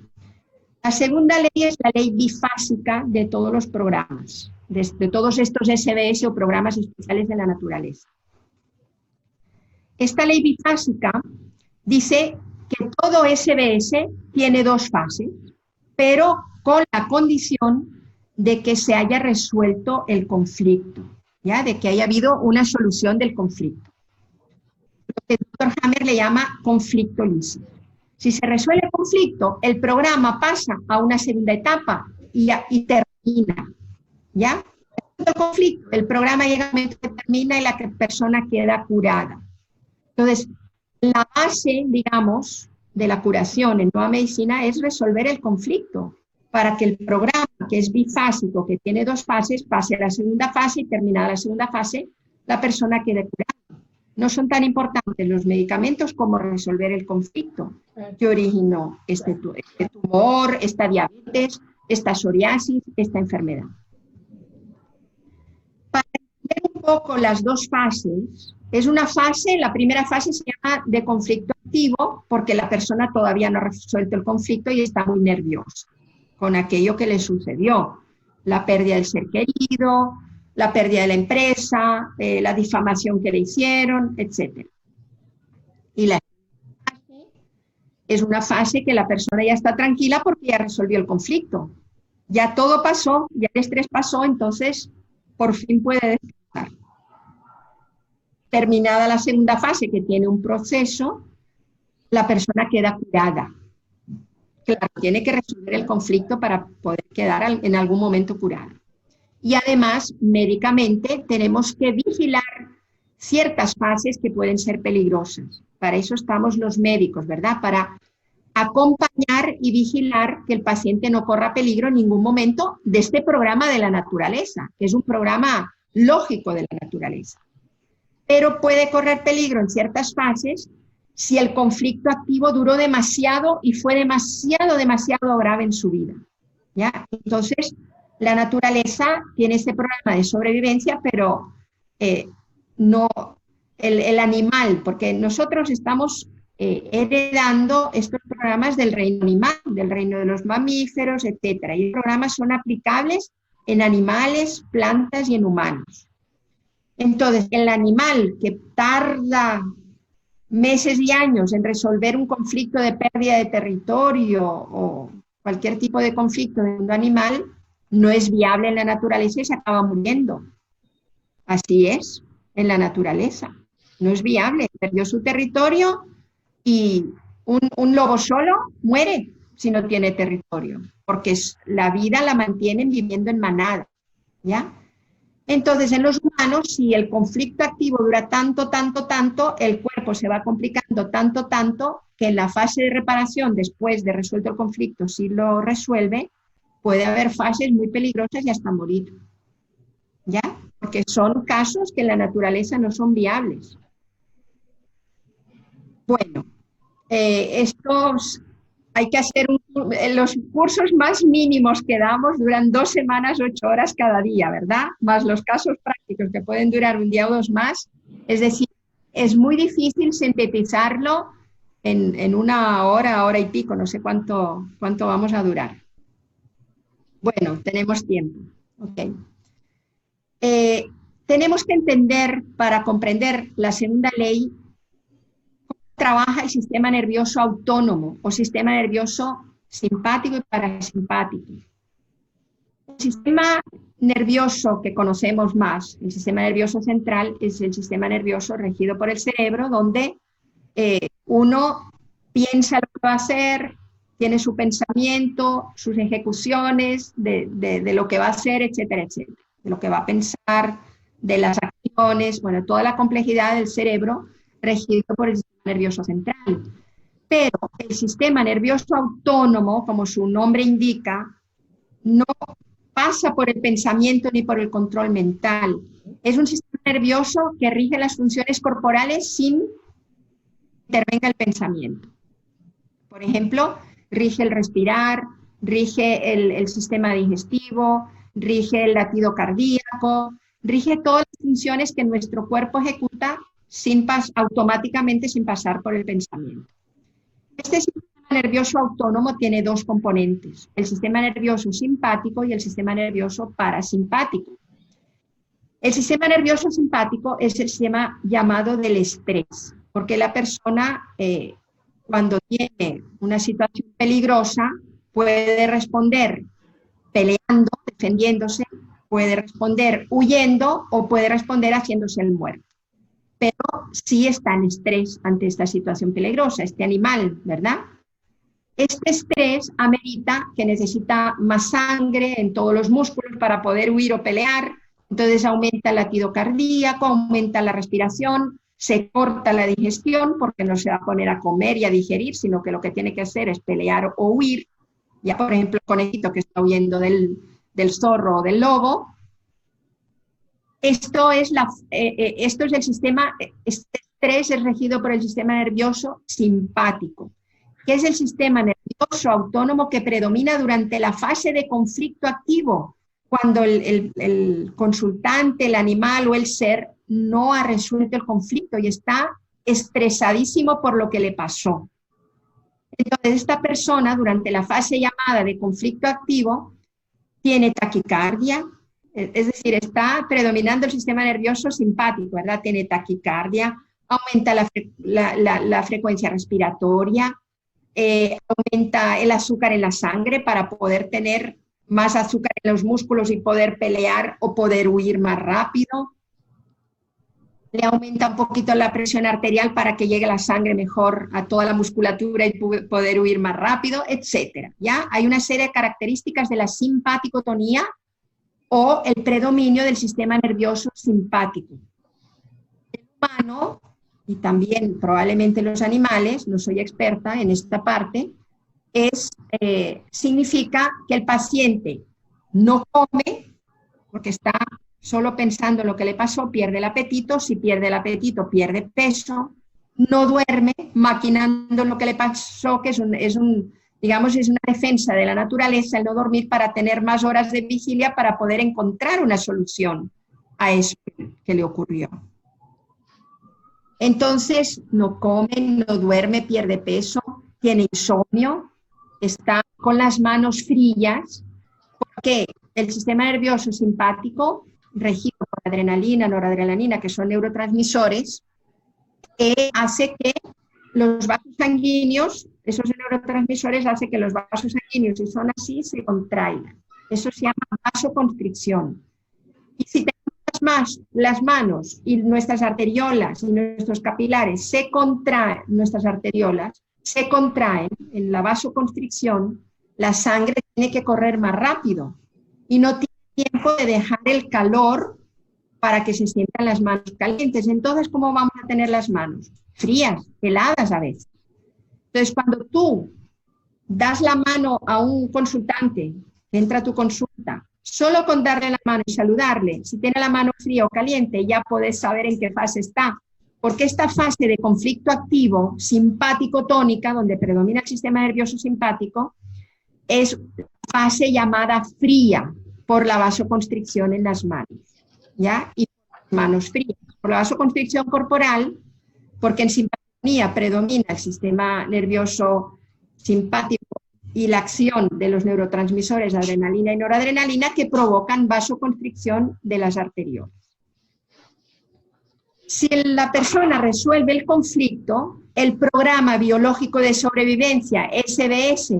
La segunda ley es la ley bifásica de todos los programas, de todos estos SBS o programas especiales de la naturaleza. Esta ley bifásica dice que todo SBS tiene dos fases, pero con la condición de que se haya resuelto el conflicto, ¿ya? De que haya habido una solución del conflicto. Lo que el Dr. Hammer le llama conflicto lícito. Si se resuelve el conflicto, el programa pasa a una segunda etapa y termina, ¿ya? El conflicto, el programa llega a un momento que termina y la persona queda curada. Entonces, la base, digamos, de la curación en nueva medicina es resolver el conflicto para que el programa, que es bifásico, que tiene dos fases, pase a la segunda fase y terminada la segunda fase, la persona quede curada. No son tan importantes los medicamentos como resolver el conflicto que originó este tumor, esta diabetes, esta psoriasis, esta enfermedad. Para entender un poco las dos fases, es una fase, la primera fase se llama de conflicto activo porque la persona todavía no ha resuelto el conflicto y está muy nerviosa con aquello que le sucedió, la pérdida del ser querido, la pérdida de la empresa, la difamación que le hicieron, etc. Y la fase es una fase que la persona ya está tranquila porque ya resolvió el conflicto. Ya todo pasó, ya el estrés pasó, entonces por fin puede descansar. Terminada la segunda fase, que tiene un proceso, la persona queda curada. Claro, tiene que resolver el conflicto para poder quedar en algún momento curada. Y además, médicamente, tenemos que vigilar ciertas fases que pueden ser peligrosas. Para eso estamos los médicos, ¿verdad? Para acompañar y vigilar que el paciente no corra peligro en ningún momento de este programa de la naturaleza, que es un programa lógico de la naturaleza. Pero puede correr peligro en ciertas fases si el conflicto activo duró demasiado y fue demasiado grave en su vida, ¿ya? Entonces, la naturaleza tiene este programa de sobrevivencia, pero no el animal, porque nosotros estamos heredando estos programas del reino animal, del reino de los mamíferos, etc. Y los programas son aplicables en animales, plantas y en humanos. Entonces, el animal que tarda meses y años en resolver un conflicto de pérdida de territorio o cualquier tipo de conflicto de un animal, no es viable en la naturaleza y se acaba muriendo. Así es, en la naturaleza. No es viable. Perdió su territorio y un lobo solo muere si no tiene territorio, porque la vida la mantienen viviendo en manada, ¿ya? Entonces, en los humanos, si el conflicto activo dura tanto, el cuerpo se va complicando tanto, que en la fase de reparación, después de resuelto el conflicto, si lo resuelve, puede haber fases muy peligrosas y hasta morir, ¿ya? Porque son casos que en la naturaleza no son viables. Bueno, hay que hacer los cursos más mínimos que damos duran 2 semanas, 8 horas cada día, ¿verdad? Más los casos prácticos que pueden durar un día o 2 más. Es decir, es muy difícil sintetizarlo en 1 hora, hora y pico, no sé cuánto vamos a durar. Bueno, tenemos tiempo. Okay. Tenemos que entender, para comprender la segunda ley, cómo trabaja el sistema nervioso autónomo o sistema nervioso simpático y parasimpático. El sistema nervioso que conocemos más, el sistema nervioso central, es el sistema nervioso regido por el cerebro, donde uno piensa lo que va a hacer, tiene su pensamiento, sus ejecuciones de lo que va a hacer, etcétera, etcétera, de lo que va a pensar, de las acciones, bueno, toda la complejidad del cerebro regido por el sistema nervioso central. Pero el sistema nervioso autónomo, como su nombre indica, no pasa por el pensamiento ni por el control mental. Es un sistema nervioso que rige las funciones corporales sin que intervenga el pensamiento. Por ejemplo, rige el respirar, rige el sistema digestivo, rige el latido cardíaco, rige todas las funciones que nuestro cuerpo ejecuta automáticamente sin pasar por el pensamiento. Este sistema nervioso autónomo tiene 2 componentes, el sistema nervioso simpático y el sistema nervioso parasimpático. El sistema nervioso simpático es el sistema llamado del estrés, porque la persona cuando tiene una situación peligrosa puede responder peleando, defendiéndose, puede responder huyendo o puede responder haciéndose el muerto. Pero sí está en estrés ante esta situación peligrosa, este animal, ¿verdad? Este estrés amerita que necesita más sangre en todos los músculos para poder huir o pelear, entonces aumenta el latido cardíaco, aumenta la respiración, se corta la digestión porque no se va a poner a comer y a digerir, sino que lo que tiene que hacer es pelear o huir. Ya, por ejemplo, el conejito que está huyendo del zorro o del lobo. Esto es el sistema, este estrés es regido por el sistema nervioso simpático, que es el sistema nervioso autónomo que predomina durante la fase de conflicto activo, cuando el consultante, el animal o el ser no ha resuelto el conflicto y está estresadísimo por lo que le pasó. Entonces, esta persona, durante la fase llamada de conflicto activo, tiene taquicardia, es decir, está predominando el sistema nervioso simpático, ¿verdad? Tiene taquicardia, aumenta la frecuencia respiratoria, aumenta el azúcar en la sangre para poder tener más azúcar en los músculos y poder pelear o poder huir más rápido. Le aumenta un poquito la presión arterial para que llegue la sangre mejor a toda la musculatura y poder huir más rápido, etc. ¿Ya? Hay una serie de características de la simpaticotonía o el predominio del sistema nervioso simpático. El humano, y también probablemente los animales, no soy experta en esta parte, significa que el paciente no come porque está solo pensando en lo que le pasó, pierde el apetito, si pierde el apetito pierde peso, no duerme maquinando lo que le pasó, que es una defensa de la naturaleza el no dormir para tener más horas de vigilia para poder encontrar una solución a eso que le ocurrió. Entonces no come, no duerme, pierde peso, tiene insomnio, está con las manos frías, porque el sistema nervioso simpático, regido por adrenalina, noradrenalina, que son neurotransmisores, hace que los vasos sanguíneos, esos neurotransmisores hacen que los vasos sanguíneos, si son así, se contraigan. Eso se llama vasoconstricción. Y si tenemos las manos y nuestras arteriolas y nuestros capilares se contraen, nuestras arteriolas se contraen en la vasoconstricción, la sangre tiene que correr más rápido y no tiene tiempo de dejar el calor para que se sientan las manos calientes. Entonces, ¿cómo vamos a tener las manos? Frías, heladas a veces. Entonces, cuando tú das la mano a un consultante que entra a tu consulta, solo con darle la mano y saludarle, si tiene la mano fría o caliente, ya puedes saber en qué fase está, Porque esta fase de conflicto activo, simpático-tónica, donde predomina el sistema nervioso simpático, es fase llamada fría por la vasoconstricción en las manos, ¿ya? Y manos frías. Por la vasoconstricción corporal, porque en simpatía predomina el sistema nervioso simpático y la acción de los neurotransmisores de adrenalina y noradrenalina que provocan vasoconstricción de las arteriolas. Si la persona resuelve el conflicto, el programa biológico de sobrevivencia, SBS,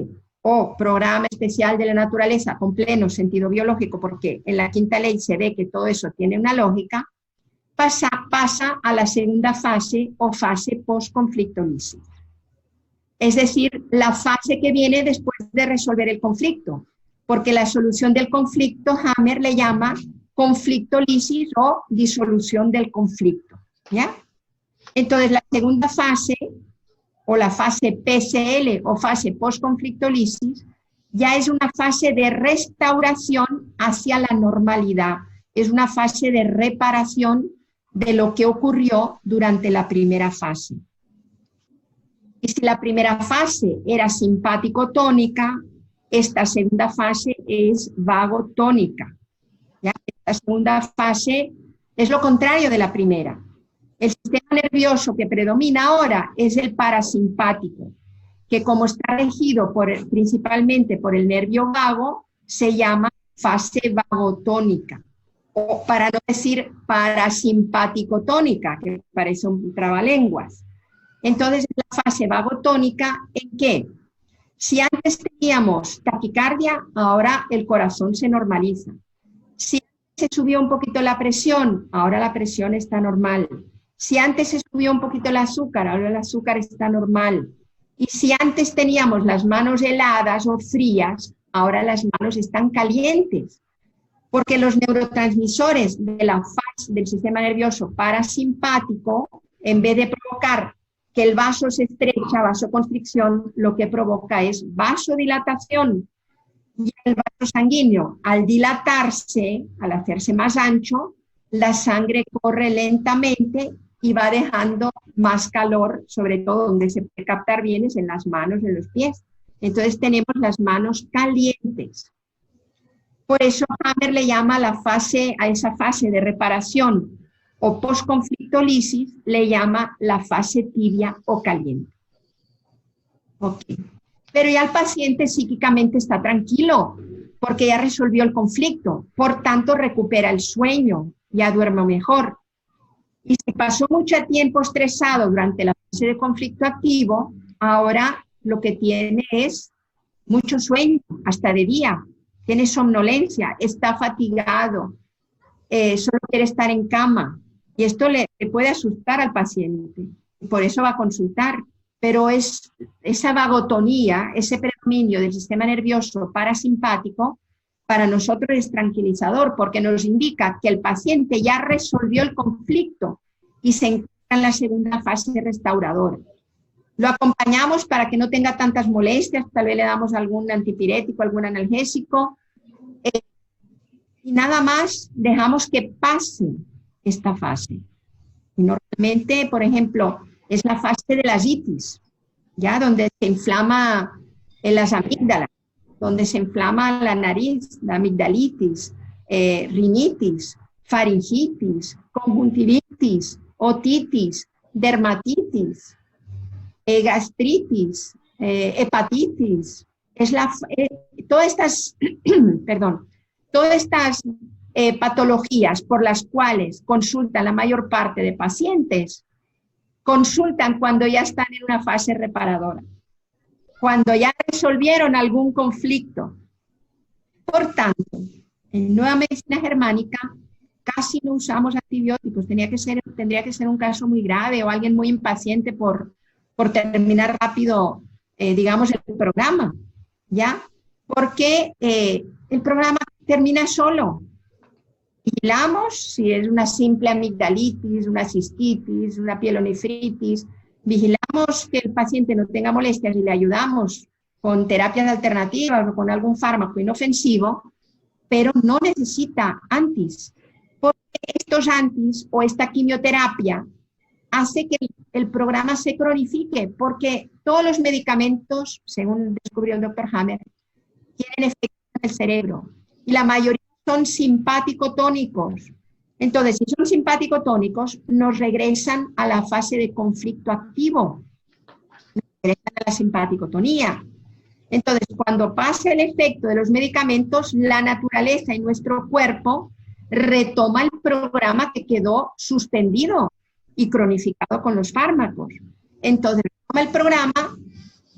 o programa especial de la naturaleza con pleno sentido biológico, porque en la quinta ley se ve que todo eso tiene una lógica, pasa a la segunda fase o fase post-conflicto-lisis. Es decir, la fase que viene después de resolver el conflicto, porque la solución del conflicto Hammer le llama conflicto-lisis o disolución del conflicto, ¿ya? Entonces, la segunda fase, o la fase PCL o fase post-conflicto-lisis, ya es una fase de restauración hacia la normalidad, es una fase de reparación de lo que ocurrió durante la primera fase. Y si la primera fase era simpático-tónica, esta segunda fase es vagotónica. ¿Ya? Esta segunda fase es lo contrario de la primera. El sistema nervioso que predomina ahora es el parasimpático, que como está regido principalmente por el nervio vago, se llama fase vagotónica, o para no decir parasimpático-tónica, que parece un trabalenguas. Entonces, la fase vagotónica, ¿en qué? Si antes teníamos taquicardia, ahora el corazón se normaliza. Si antes se subió un poquito la presión, ahora la presión está normal. Si antes se subió un poquito el azúcar, ahora el azúcar está normal. Y si antes teníamos las manos heladas o frías, ahora las manos están calientes. Porque los neurotransmisores de la fase del sistema nervioso parasimpático, en vez de provocar que el vaso se estrecha, vasoconstricción, lo que provoca es vasodilatación. Y el vaso sanguíneo, al dilatarse, al hacerse más ancho, la sangre corre lentamente y va dejando más calor, sobre todo donde se puede captar bien es en las manos, en los pies. Entonces tenemos las manos calientes. Por eso Hammer le llama a esa fase de reparación o post-conflicto-lisis, le llama la fase tibia o caliente. Okay. Pero ya el paciente psíquicamente está tranquilo, porque ya resolvió el conflicto, por tanto recupera el sueño, ya duerme mejor. Y si pasó mucho tiempo estresado durante la fase de conflicto activo, ahora lo que tiene es mucho sueño, hasta de día, tiene somnolencia, está fatigado, solo quiere estar en cama. Y esto le puede asustar al paciente, por eso va a consultar. Pero esa vagotonía, ese predominio del sistema nervioso parasimpático, para nosotros es tranquilizador, porque nos indica que el paciente ya resolvió el conflicto y se encuentra en la segunda fase restauradora. Lo acompañamos para que no tenga tantas molestias, tal vez le damos algún antipirético, algún analgésico, y nada más dejamos que pase esta fase. Y normalmente, por ejemplo, es la fase de las itis, ya donde se inflama en las amígdalas, donde se inflama la nariz, la amigdalitis, rinitis, faringitis, conjuntivitis, otitis, dermatitis, gastritis, hepatitis. Todas estas, todas estas patologías por las cuales consultan la mayor parte de pacientes, consultan cuando ya están en una fase reparadora, cuando ya resolvieron algún conflicto. Por tanto, en Nueva Medicina Germánica casi no usamos antibióticos, tendría que ser un caso muy grave o alguien muy impaciente por terminar rápido, digamos, el programa, ¿ya? Porque el programa termina solo. Vigilamos si es una simple amigdalitis, una cistitis, una pielonefritis. Vigilamos que el paciente no tenga molestias y le ayudamos con terapias alternativas o con algún fármaco inofensivo, pero no necesita antis, porque estos antis o esta quimioterapia hace que el programa se cronifique, porque todos los medicamentos, según descubrió el doctor Hammer, tienen efectos en el cerebro y la mayoría son simpático-tónicos. Entonces, si son simpático-tónicos, nos regresan a la fase de conflicto activo, nos regresan a la simpaticotonía. Entonces, cuando pasa el efecto de los medicamentos, la naturaleza y nuestro cuerpo retoma el programa que quedó suspendido y cronificado con los fármacos. Entonces, retoma el programa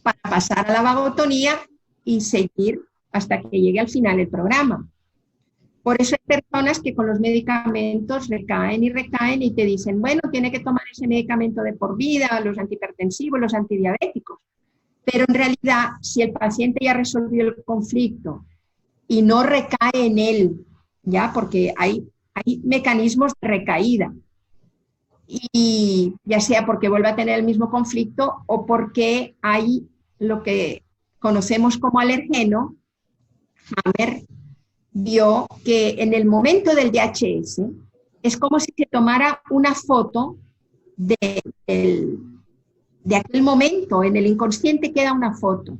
para pasar a la vagotonía y seguir hasta que llegue al final el programa. Por eso hay personas que con los medicamentos recaen y recaen y te dicen, bueno, tiene que tomar ese medicamento de por vida, los antihipertensivos, los antidiabéticos. Pero en realidad, si el paciente ya resolvió el conflicto y no recae en él, ¿ya? Porque hay mecanismos de recaída, y ya sea porque vuelve a tener el mismo conflicto o porque hay lo que conocemos como alergeno. Hammer vio que en el momento del DHS es como si se tomara una foto de aquel momento, en el inconsciente queda una foto.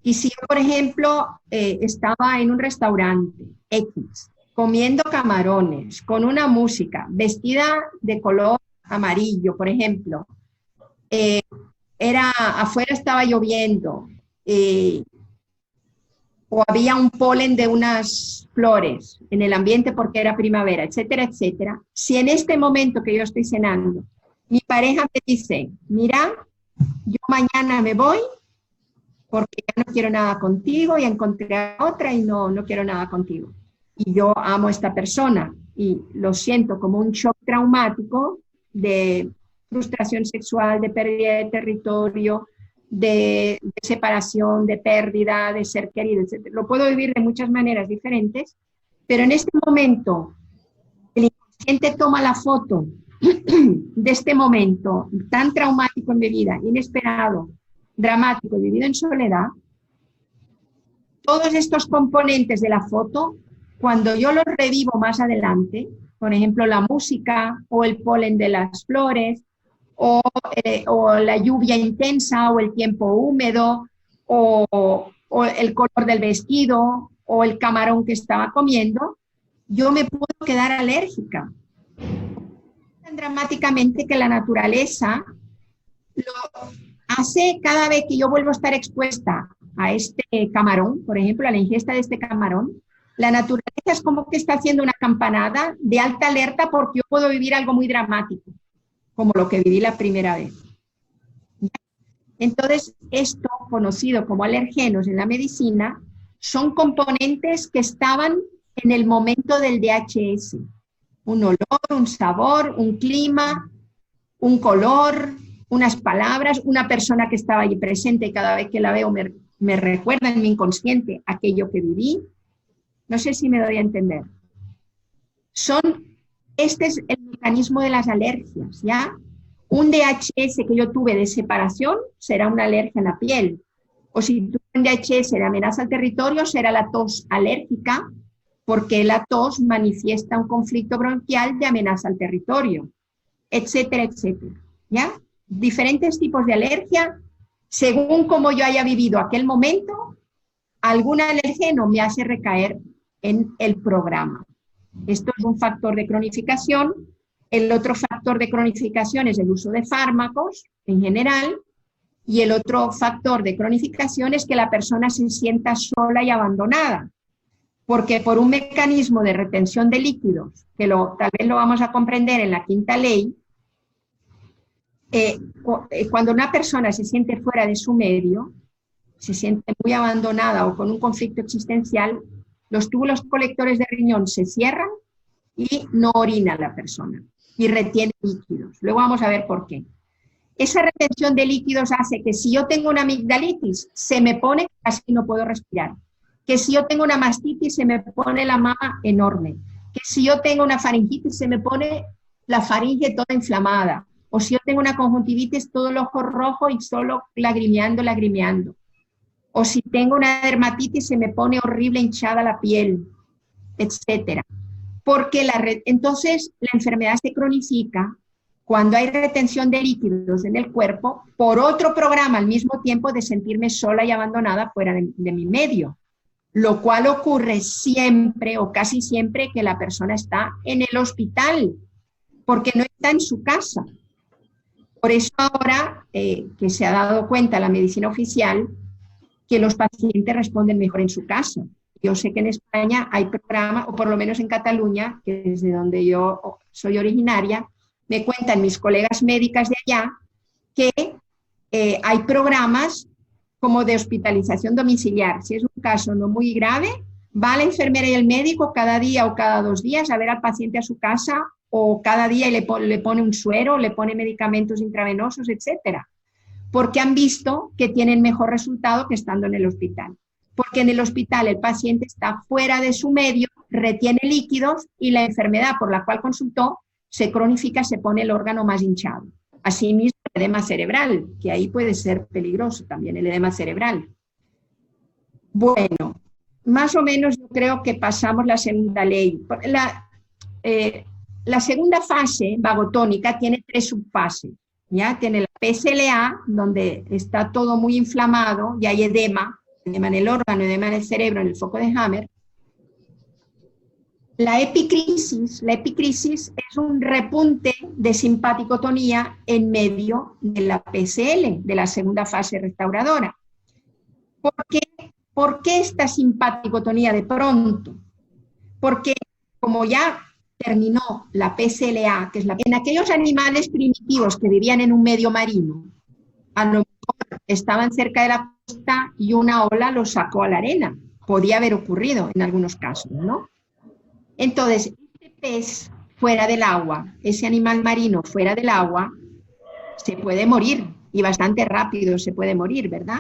Y si yo, por ejemplo, estaba en un restaurante X, comiendo camarones, con una música, vestida de color amarillo, por ejemplo, afuera estaba lloviendo, o había un polen de unas flores en el ambiente porque era primavera, etcétera, etcétera. Si en este momento que yo estoy cenando, mi pareja me dice, mira, yo mañana me voy porque ya no quiero nada contigo, ya encontré a otra y no quiero nada contigo. Y yo amo a esta persona y lo siento como un shock traumático de frustración sexual, de pérdida de territorio, de separación, de pérdida, de ser querido, etc. Lo puedo vivir de muchas maneras diferentes, pero en este momento el inconsciente toma la foto de este momento tan traumático en mi vida, inesperado, dramático, vivido en soledad. Todos estos componentes de la foto, cuando yo los revivo más adelante, por ejemplo, la música o el polen de las flores, o la lluvia intensa, o el tiempo húmedo, o el color del vestido, o el camarón que estaba comiendo, yo me puedo quedar alérgica. Tan dramáticamente que la naturaleza lo hace cada vez que yo vuelvo a estar expuesta a este camarón, por ejemplo, a la ingesta de este camarón, la naturaleza es como que está haciendo una campanada de alta alerta porque yo puedo vivir algo muy dramático, como lo que viví la primera vez. Entonces, esto, conocido como alergenos en la medicina, son componentes que estaban en el momento del DHS. Un olor, un sabor, un clima, un color, unas palabras, una persona que estaba allí presente y cada vez que la veo me recuerda en mi inconsciente aquello que viví. No sé si me doy a entender. Este es el mecanismo de las alergias, ¿ya? Un DHS que yo tuve de separación será una alergia en la piel. O si tuve un DHS de amenaza al territorio, será la tos alérgica, porque la tos manifiesta un conflicto bronquial de amenaza al territorio, etcétera, etcétera, ¿ya? Diferentes tipos de alergia, según cómo yo haya vivido aquel momento, algún alergeno me hace recaer en el programa. Esto es un factor de cronificación. El otro factor de cronificación es el uso de fármacos en general, y el otro factor de cronificación es que la persona se sienta sola y abandonada, porque por un mecanismo de retención de líquidos, que tal vez lo vamos a comprender en la quinta ley, cuando una persona se siente fuera de su medio, se siente muy abandonada o con un conflicto existencial, los túbulos colectores de riñón se cierran y no orina la persona y retiene líquidos. Luego vamos a ver por qué. Esa retención de líquidos hace que si yo tengo una amigdalitis, se me pone casi no puedo respirar. Que si yo tengo una mastitis, se me pone la mama enorme. Que si yo tengo una faringitis, se me pone la faringe toda inflamada. O si yo tengo una conjuntivitis, todo el ojo rojo y solo lagrimeando, lagrimeando. O si tengo una dermatitis, se me pone horrible hinchada la piel, etcétera. Porque entonces la enfermedad se cronifica cuando hay retención de líquidos en el cuerpo, por otro programa al mismo tiempo de sentirme sola y abandonada fuera de mi medio, lo cual ocurre siempre o casi siempre que la persona está en el hospital, porque no está en su casa. Por eso ahora que se ha dado cuenta la medicina oficial que los pacientes responden mejor en su casa. Yo sé que en España hay programas, o por lo menos en Cataluña, que es de donde yo soy originaria, me cuentan mis colegas médicas de allá que hay programas como de hospitalización domiciliar. Si es un caso no muy grave, va la enfermera y el médico cada día o cada 2 días a ver al paciente a su casa, o cada día le pone un suero, le pone medicamentos intravenosos, etcétera, porque han visto que tienen mejor resultado que estando en el hospital. Porque en el hospital el paciente está fuera de su medio, retiene líquidos y la enfermedad por la cual consultó se cronifica, se pone el órgano más hinchado. Asimismo, el edema cerebral, que ahí puede ser peligroso también, el edema cerebral. Bueno, más o menos yo creo que pasamos la segunda ley. La segunda fase vagotónica tiene 3 subfases. ¿Ya? Tiene la PSLA, donde está todo muy inflamado y hay edema en el órgano, edema en el cerebro, en el foco de Hammer. La epicrisis es un repunte de simpaticotonía en medio de la PSL, de la segunda fase restauradora. ¿Por qué esta simpaticotonía de pronto? Porque como ya terminó la PSLA, que es en aquellos animales primitivos que vivían en un medio marino, a lo mejor estaban cerca de la costa y una ola los sacó a la arena. Podía haber ocurrido en algunos casos, ¿no? Entonces, este pez fuera del agua, ese animal marino fuera del agua, se puede morir, y bastante rápido se puede morir, ¿verdad?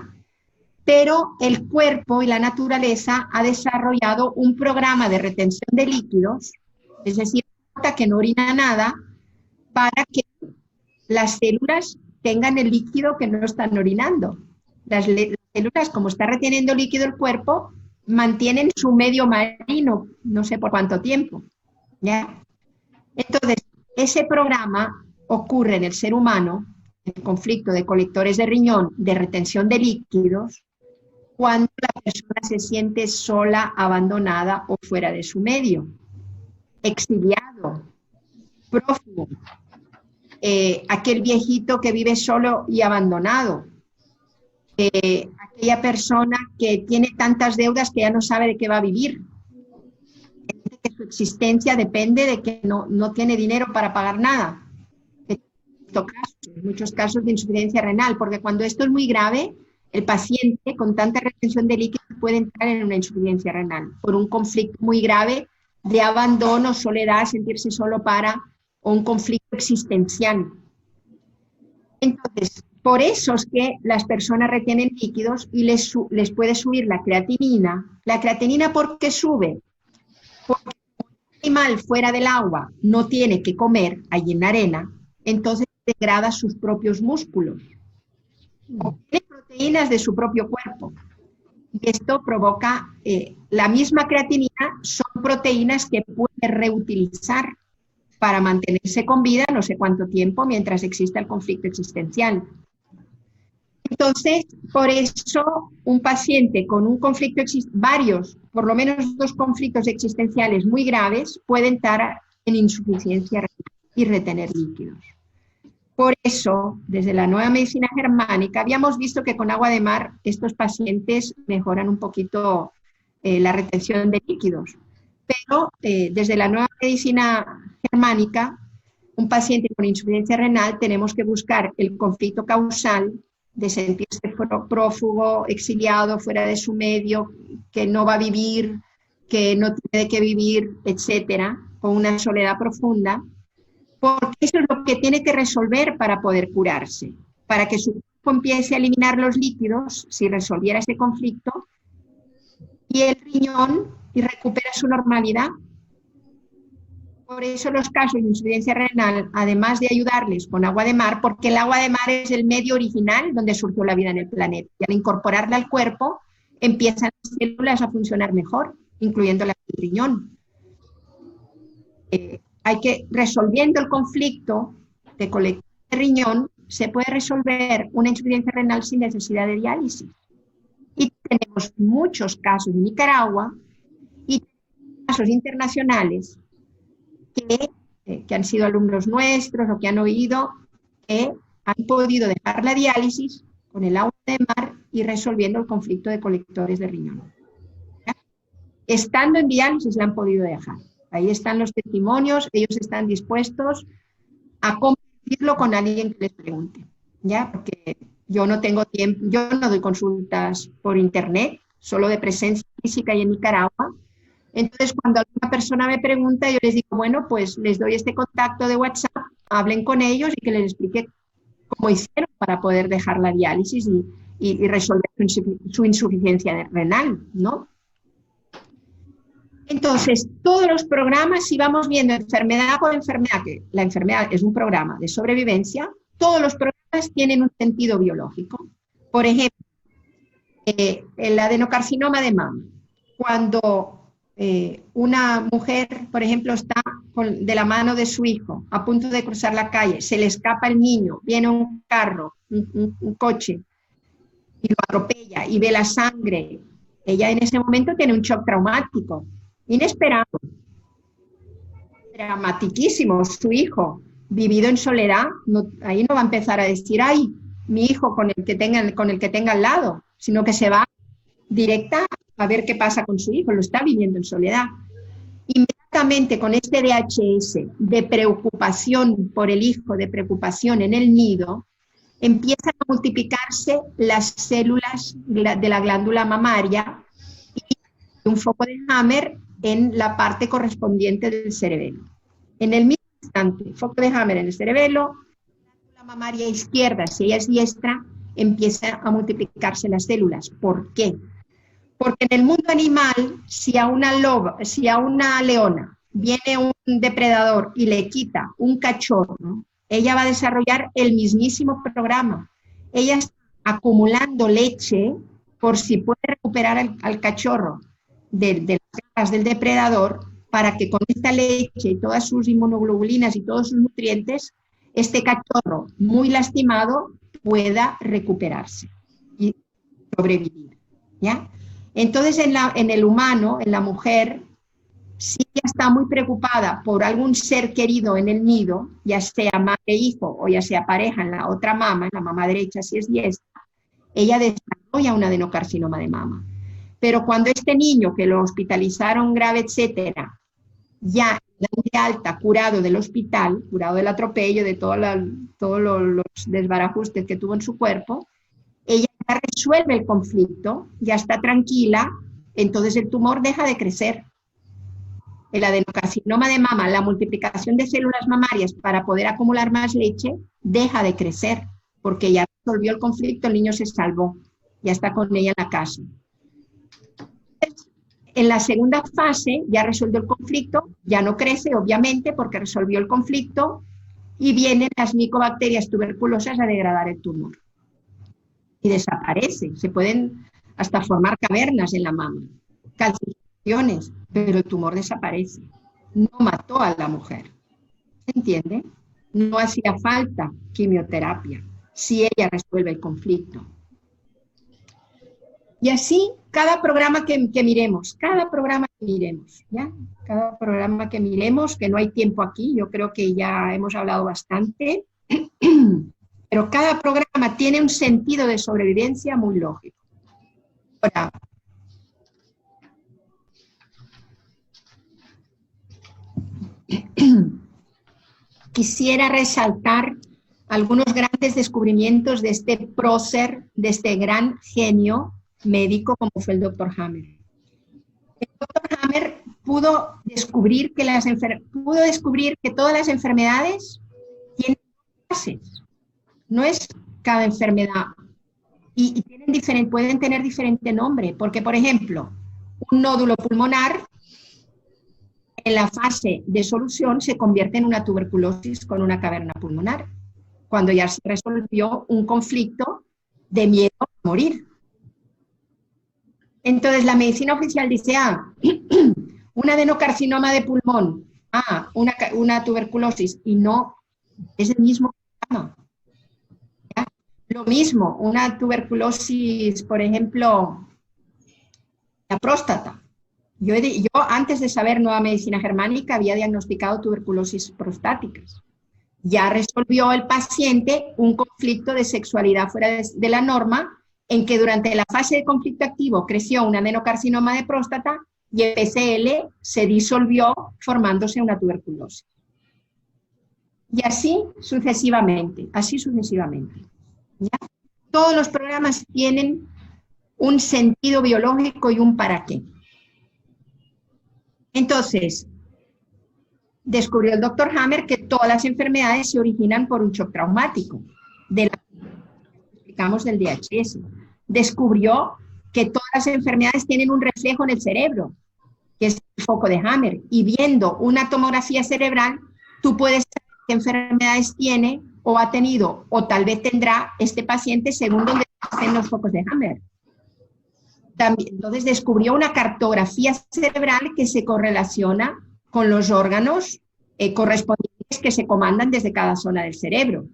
Pero el cuerpo y la naturaleza ha desarrollado un programa de retención de líquidos, es decir, que no orina nada, para que las células tengan el líquido que no están orinando. Las células, como está reteniendo líquido el cuerpo, mantienen su medio marino, no sé por cuánto tiempo, ¿ya? Entonces, ese programa ocurre en el ser humano, el conflicto de colectores de riñón, de retención de líquidos, cuando la persona se siente sola, abandonada o fuera de su medio, exiliado, prófugo, aquel viejito que vive solo y abandonado, aquella persona que tiene tantas deudas que ya no sabe de qué va a vivir, que su existencia depende de que no tiene dinero para pagar nada. En muchos casos de insuficiencia renal, porque cuando esto es muy grave, el paciente con tanta retención de líquidos puede entrar en una insuficiencia renal por un conflicto muy grave de abandono, soledad, sentirse solo o un conflicto existencial. Entonces, por eso es que las personas retienen líquidos y les puede subir la creatinina. La creatinina, ¿por qué sube? Porque un animal fuera del agua no tiene que comer allí en la arena, entonces degrada sus propios músculos. Obtiene proteínas de su propio cuerpo. Y esto provoca, la misma creatinina son proteínas que puede reutilizar para mantenerse con vida no sé cuánto tiempo mientras exista el conflicto existencial. Entonces, por eso un paciente con un conflicto, por lo menos 2 conflictos existenciales muy graves, puede entrar en insuficiencia renal y retener líquidos. Por eso, desde la nueva medicina germánica, habíamos visto que con agua de mar estos pacientes mejoran un poquito la retención de líquidos. Pero desde la nueva medicina germánica, un paciente con insuficiencia renal tenemos que buscar el conflicto causal de sentirse prófugo, exiliado, fuera de su medio, que no va a vivir, que no tiene que vivir, etcétera, con una soledad profunda, porque eso es lo que tiene que resolver para poder curarse, para que su cuerpo empiece a eliminar los líquidos, si resolviera ese conflicto, y el riñón y recupera su normalidad. Por eso los casos de insuficiencia renal, además de ayudarles con agua de mar, porque el agua de mar es el medio original donde surgió la vida en el planeta, y al incorporarla al cuerpo empiezan las células a funcionar mejor, incluyendo la del riñón. Hay que, resolviendo el conflicto, de colectores de riñón, se puede resolver una insuficiencia renal sin necesidad de diálisis. Y tenemos muchos casos en Nicaragua y casos internacionales que han sido alumnos nuestros o que han oído que han podido dejar la diálisis con el agua de mar y resolviendo el conflicto de colectores de riñón. ¿Ya? Estando en diálisis la han podido dejar. Ahí están los testimonios, ellos están dispuestos a compartirlo con alguien que les pregunte, ¿ya? Porque yo no tengo tiempo, yo no doy consultas por internet, solo de presencia física y en Nicaragua. Entonces, cuando alguna persona me pregunta, yo les digo, bueno, pues les doy este contacto de WhatsApp, hablen con ellos y que les explique cómo hicieron para poder dejar la diálisis y resolver su insuficiencia renal, ¿no? Entonces, todos los programas, si vamos viendo enfermedad por enfermedad, que la enfermedad es un programa de sobrevivencia, todos los programas tienen un sentido biológico. Por ejemplo, el adenocarcinoma de mama. Cuando una mujer, por ejemplo, está de la mano de su hijo, a punto de cruzar la calle, se le escapa el niño, viene un carro, un coche, y lo atropella y ve la sangre, ella en ese momento tiene un shock traumático, inesperado, dramatiquísimo. Su hijo, vivido en soledad, ahí no va a empezar a decir, ay, mi hijo con el que tenga al lado, sino que se va directa a ver qué pasa con su hijo, lo está viviendo en soledad. Inmediatamente con este DHS de preocupación por el hijo, de preocupación en el nido, empiezan a multiplicarse las células de la glándula mamaria y un foco de Hammer en la parte correspondiente del cerebelo. En el mismo instante, foco de Hammer en el cerebelo, la mamaria izquierda, si ella es diestra, empieza a multiplicarse las células. ¿Por qué? Porque en el mundo animal, si a una leona viene un depredador y le quita un cachorro, ¿no? Ella va a desarrollar el mismísimo programa. Ella está acumulando leche por si puede recuperar al cachorro de las garras del depredador, para que con esta leche y todas sus inmunoglobulinas y todos sus nutrientes, este cachorro muy lastimado pueda recuperarse y sobrevivir, ¿ya? Entonces, en el humano, en la mujer, si ella está muy preocupada por algún ser querido en el nido, ya sea madre e hijo o ya sea pareja en la otra mama, en la mama derecha si es diestra, ella desarrolla un adenocarcinoma de mama. Pero cuando este niño que lo hospitalizaron grave, etcétera, ya de alta, curado del hospital, curado del atropello, de todos los desbarajustes que tuvo en su cuerpo, ella ya resuelve el conflicto, ya está tranquila, entonces el tumor deja de crecer. El adenocarcinoma de mama, la multiplicación de células mamarias para poder acumular más leche, deja de crecer, porque ya resolvió el conflicto, el niño se salvó, ya está con ella en la casa. En la segunda fase ya resuelve el conflicto, ya no crece, obviamente, porque resolvió el conflicto, y vienen las micobacterias tuberculosas a degradar el tumor. Y desaparece, se pueden hasta formar cavernas en la mama, calcificaciones, pero el tumor desaparece. No mató a la mujer, ¿se entiende? No hacía falta quimioterapia, si ella resuelve el conflicto. Y así, cada programa que miremos, ¿ya? Cada programa que miremos, que no hay tiempo aquí, yo creo que ya hemos hablado bastante, pero cada programa tiene un sentido de sobrevivencia muy lógico. Ahora, quisiera resaltar algunos grandes descubrimientos de este prócer, de este gran genio médico como fue el Dr. Hammer. El Dr. Hammer pudo descubrir que todas las enfermedades tienen fases. No es cada enfermedad. Y pueden tener diferente nombre. Porque, por ejemplo, un nódulo pulmonar en la fase de solución se convierte en una tuberculosis con una caverna pulmonar, cuando ya se resolvió un conflicto de miedo a morir. Entonces la medicina oficial dice, un adenocarcinoma de pulmón, una tuberculosis, y no Es el mismo programa. ¿Ya? Lo mismo, una tuberculosis, por ejemplo, la próstata. Yo antes de saber nueva medicina germánica había diagnosticado tuberculosis prostáticas. Ya resolvió el paciente un conflicto de sexualidad fuera de la norma, en que durante la fase de conflicto activo creció un adenocarcinoma de próstata y el PCL se disolvió formándose una tuberculosis. Y así sucesivamente, así sucesivamente. ¿Ya? Todos los programas tienen un sentido biológico y un para qué. Entonces, descubrió el doctor Hammer que todas las enfermedades se originan por un shock traumático, de la que explicamos del DHS. Descubrió que todas las enfermedades tienen un reflejo en el cerebro, que es el foco de Hammer, y viendo una tomografía cerebral, tú puedes saber qué enfermedades tiene o ha tenido o tal vez tendrá este paciente según donde estén los focos de Hammer. También, entonces descubrió una cartografía cerebral que se correlaciona con los órganos correspondientes que se comandan desde cada zona del cerebro.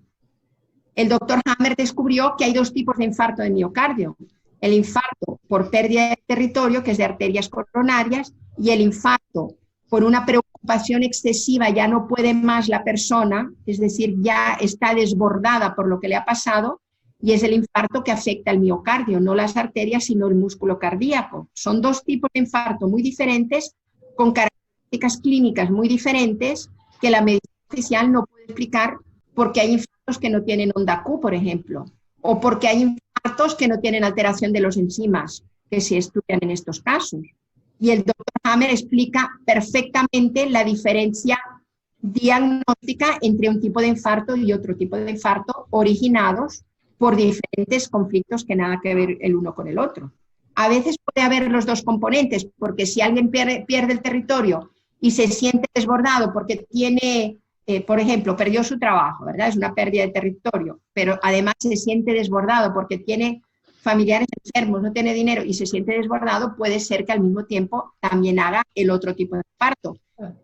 El doctor Hammer descubrió que hay dos tipos de infarto de miocardio. El infarto por pérdida de territorio, que es de arterias coronarias, y el infarto por una preocupación excesiva, ya no puede más la persona, es decir, ya está desbordada por lo que le ha pasado, y es el infarto que afecta al miocardio, no las arterias, sino el músculo cardíaco. Son dos tipos de infarto muy diferentes, con características clínicas muy diferentes, que la medicina oficial no puede explicar, porque hay infartos que no tienen onda Q, por ejemplo, o porque hay infartos que no tienen alteración de los enzimas, que se estudian en estos casos. Y el doctor Hammer explica perfectamente la diferencia diagnóstica entre un tipo de infarto y otro tipo de infarto, originados por diferentes conflictos que nada que ver el uno con el otro. A veces puede haber los dos componentes, porque si alguien pierde el territorio y se siente desbordado porque tiene, por ejemplo, perdió su trabajo, ¿verdad? Es una pérdida de territorio, pero además se siente desbordado porque tiene familiares enfermos, no tiene dinero y se siente desbordado, puede ser que al mismo tiempo también haga el otro tipo de infarto.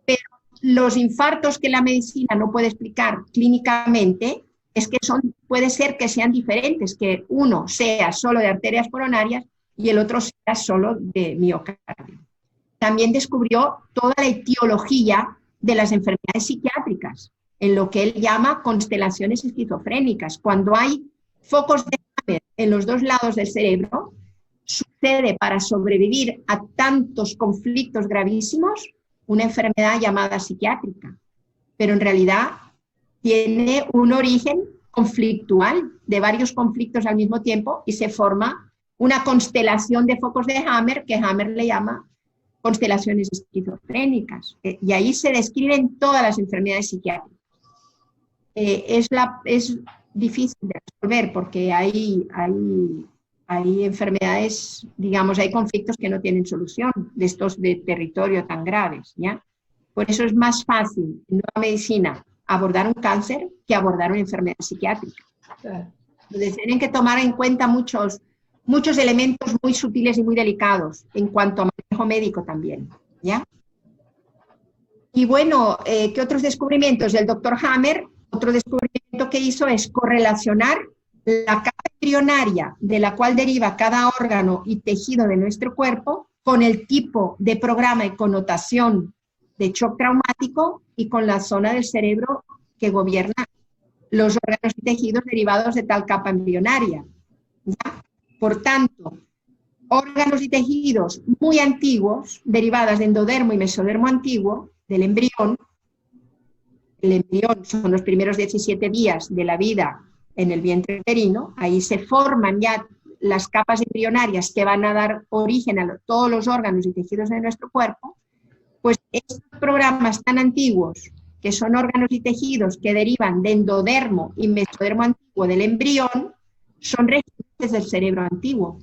Pero los infartos que la medicina no puede explicar clínicamente es que puede ser que sean diferentes, que uno sea solo de arterias coronarias y el otro sea solo de miocardio. También descubrió toda la etiología de las enfermedades psiquiátricas, en lo que él llama constelaciones esquizofrénicas. Cuando hay focos de Hammer en los dos lados del cerebro, sucede, para sobrevivir a tantos conflictos gravísimos, una enfermedad llamada psiquiátrica. Pero en realidad tiene un origen conflictual, de varios conflictos al mismo tiempo, y se forma una constelación de focos de Hammer, que Hammer le llama constelaciones esquizofrénicas. Y ahí se describen todas las enfermedades psiquiátricas. Es difícil de resolver porque hay enfermedades, digamos, hay conflictos que no tienen solución, de estos de territorio tan graves, ¿ya? Por eso es más fácil en nueva medicina abordar un cáncer que abordar una enfermedad psiquiátrica. Claro. Entonces tienen que tomar en cuenta muchos elementos muy sutiles y muy delicados en cuanto a manejo médico también, ¿ya? Y bueno, ¿qué otros descubrimientos? El doctor Hammer, otro descubrimiento que hizo es correlacionar la capa embrionaria de la cual deriva cada órgano y tejido de nuestro cuerpo con el tipo de programa y connotación de shock traumático y con la zona del cerebro que gobierna los órganos y tejidos derivados de tal capa embrionaria, ¿ya? Por tanto, órganos y tejidos muy antiguos, derivadas de endodermo y mesodermo antiguo, del embrión. El embrión son los primeros 17 días de la vida en el vientre uterino, ahí se forman ya las capas embrionarias que van a dar origen a todos los órganos y tejidos de nuestro cuerpo. Pues estos programas tan antiguos, que son órganos y tejidos que derivan de endodermo y mesodermo antiguo del embrión, son regiones del cerebro antiguo.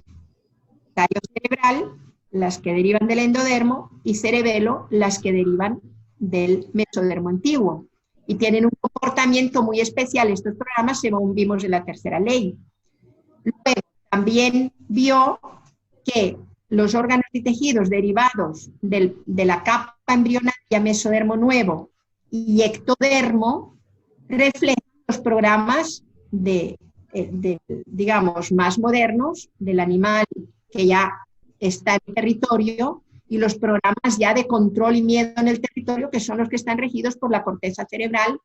Tallo cerebral, las que derivan del endodermo, y cerebelo, las que derivan del mesodermo antiguo. Y tienen un comportamiento muy especial estos programas, según vimos en la tercera ley. Luego, también vio que los órganos y tejidos derivados de la capa embrionaria mesodermo nuevo y ectodermo, reflejan los programas digamos, más modernos del animal que ya está en el territorio y los programas ya de control y miedo en el territorio, que son los que están regidos por la corteza cerebral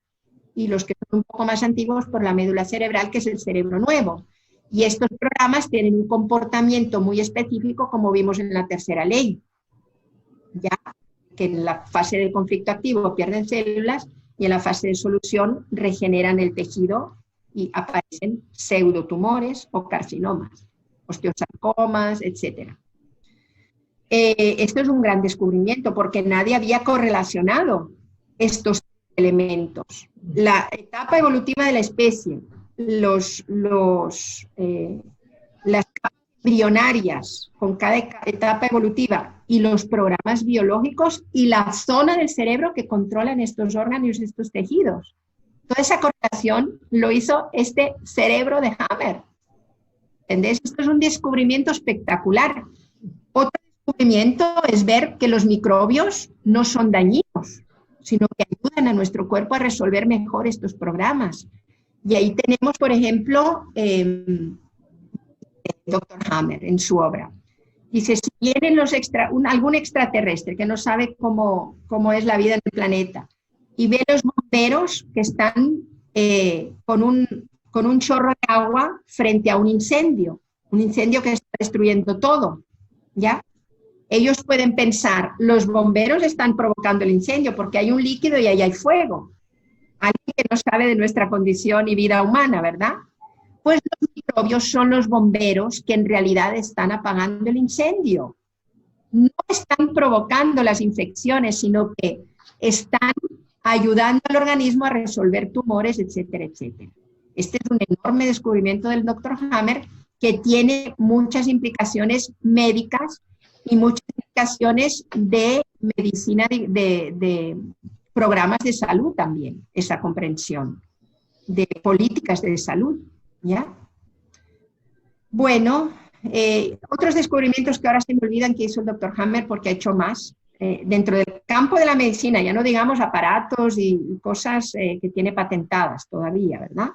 y los que son un poco más antiguos por la médula cerebral, que es el cerebro nuevo. Y estos programas tienen un comportamiento muy específico, como vimos en la tercera ley, ya que en la fase del conflicto activo pierden células y en la fase de solución regeneran el tejido y aparecen pseudotumores o carcinomas, osteosarcomas, etc. Esto es un gran descubrimiento porque nadie había correlacionado estos elementos. La etapa evolutiva de la especie, las embrionarias con cada etapa evolutiva y los programas biológicos y la zona del cerebro que controlan estos órganos y estos tejidos. Toda esa correlación lo hizo este cerebro de Hammer. ¿Entendés? Esto es un descubrimiento espectacular. Otro descubrimiento es ver que los microbios no son dañinos, sino que ayudan a nuestro cuerpo a resolver mejor estos programas. Y ahí tenemos, por ejemplo, Dr. Hammer en su obra. Dice, si vienen algún extraterrestre que no sabe cómo es la vida en el planeta y ve los bomberos que están con un chorro de agua frente a un incendio que está destruyendo todo, ¿ya? Ellos pueden pensar, los bomberos están provocando el incendio porque hay un líquido y ahí hay fuego. Alguien que no sabe de nuestra condición y vida humana, ¿verdad? Pues los microbios son los bomberos que en realidad están apagando el incendio. No están provocando las infecciones, sino que están ayudando al organismo a resolver tumores, etcétera, etcétera. Este es un enorme descubrimiento del Dr. Hammer que tiene muchas implicaciones médicas y muchas implicaciones de medicina, de programas de salud también, esa comprensión de políticas de salud, ¿ya? Bueno, otros descubrimientos que ahora se me olvidan que hizo el Dr. Hammer porque ha hecho más, dentro del campo de la medicina, ya no digamos aparatos y cosas que tiene patentadas todavía, ¿verdad?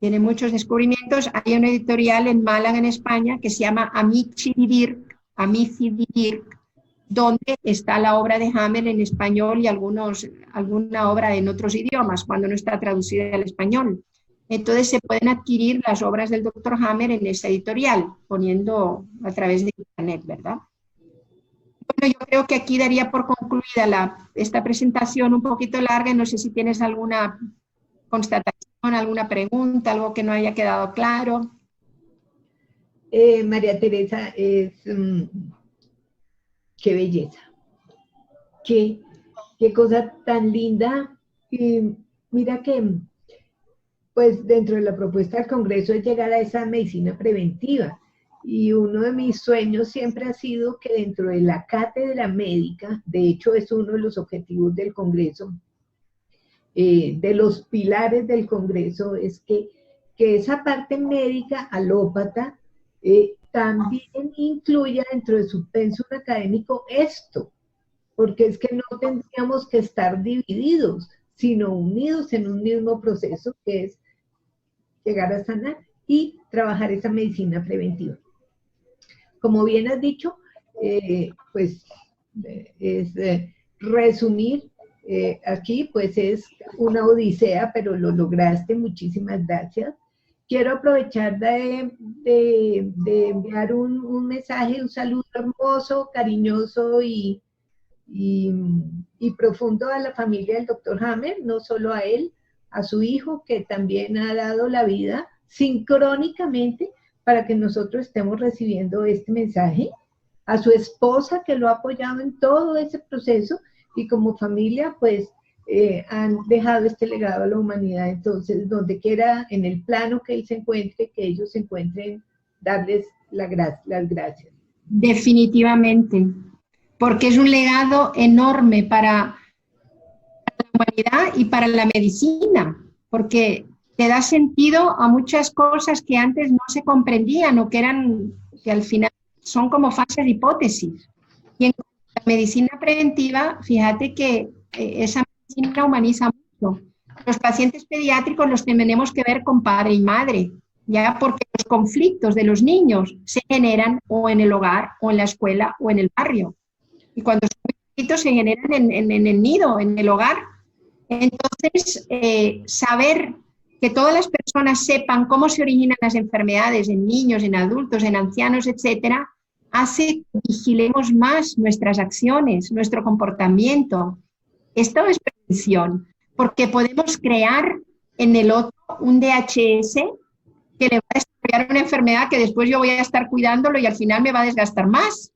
Tiene muchos descubrimientos. Hay una editorial en Málaga, en España, que se llama Amici di Dirk, donde está la obra de Hammer en español y alguna obra en otros idiomas, cuando no está traducida al español. Entonces se pueden adquirir las obras del Dr. Hammer en esa editorial, poniendo a través de internet, ¿verdad? Bueno, yo creo que aquí daría por concluida esta presentación un poquito larga. No sé si tienes alguna constatación, alguna pregunta, algo que no haya quedado claro. María Teresa, qué belleza, qué cosa tan linda. Mira que, pues dentro de la propuesta del Congreso es llegar a esa medicina preventiva. Y uno de mis sueños siempre ha sido que dentro de la cátedra médica, de hecho es uno de los objetivos del Congreso, de los pilares del Congreso, es que esa parte médica alópata también incluya dentro de su pensum académico esto, porque es que no tendríamos que estar divididos, sino unidos en un mismo proceso que es llegar a sanar y trabajar esa medicina preventiva. Como bien has dicho, pues es resumir aquí, pues es una odisea, pero lo lograste, muchísimas gracias. Quiero aprovechar de enviar un mensaje, un saludo hermoso, cariñoso y profundo a la familia del Dr. Hammer, no solo a él, a su hijo, que también ha dado la vida sincrónicamente para que nosotros estemos recibiendo este mensaje, a su esposa que lo ha apoyado en todo ese proceso y como familia pues han dejado este legado a la humanidad. Entonces, donde quiera, en el plano que él se encuentre, que ellos se encuentren, darles las gracias. Definitivamente, porque es un legado enorme para la humanidad y para la medicina, porque te da sentido a muchas cosas que antes no se comprendían o que al final son como falsas hipótesis. Y en la medicina preventiva, fíjate que esa medicina humaniza mucho. Los pacientes pediátricos los tenemos que ver con padre y madre, ya, porque los conflictos de los niños se generan o en el hogar, o en la escuela, o en el barrio. Y cuando son muy chiquitos se generan en el nido, en el hogar. Entonces, saber que todas las personas sepan cómo se originan las enfermedades en niños, en adultos, en ancianos, etcétera, hace que vigilemos más nuestras acciones, nuestro comportamiento. Esto es prevención, porque podemos crear en el otro un DHS que le va a desarrollar una enfermedad que después yo voy a estar cuidándolo y al final me va a desgastar más.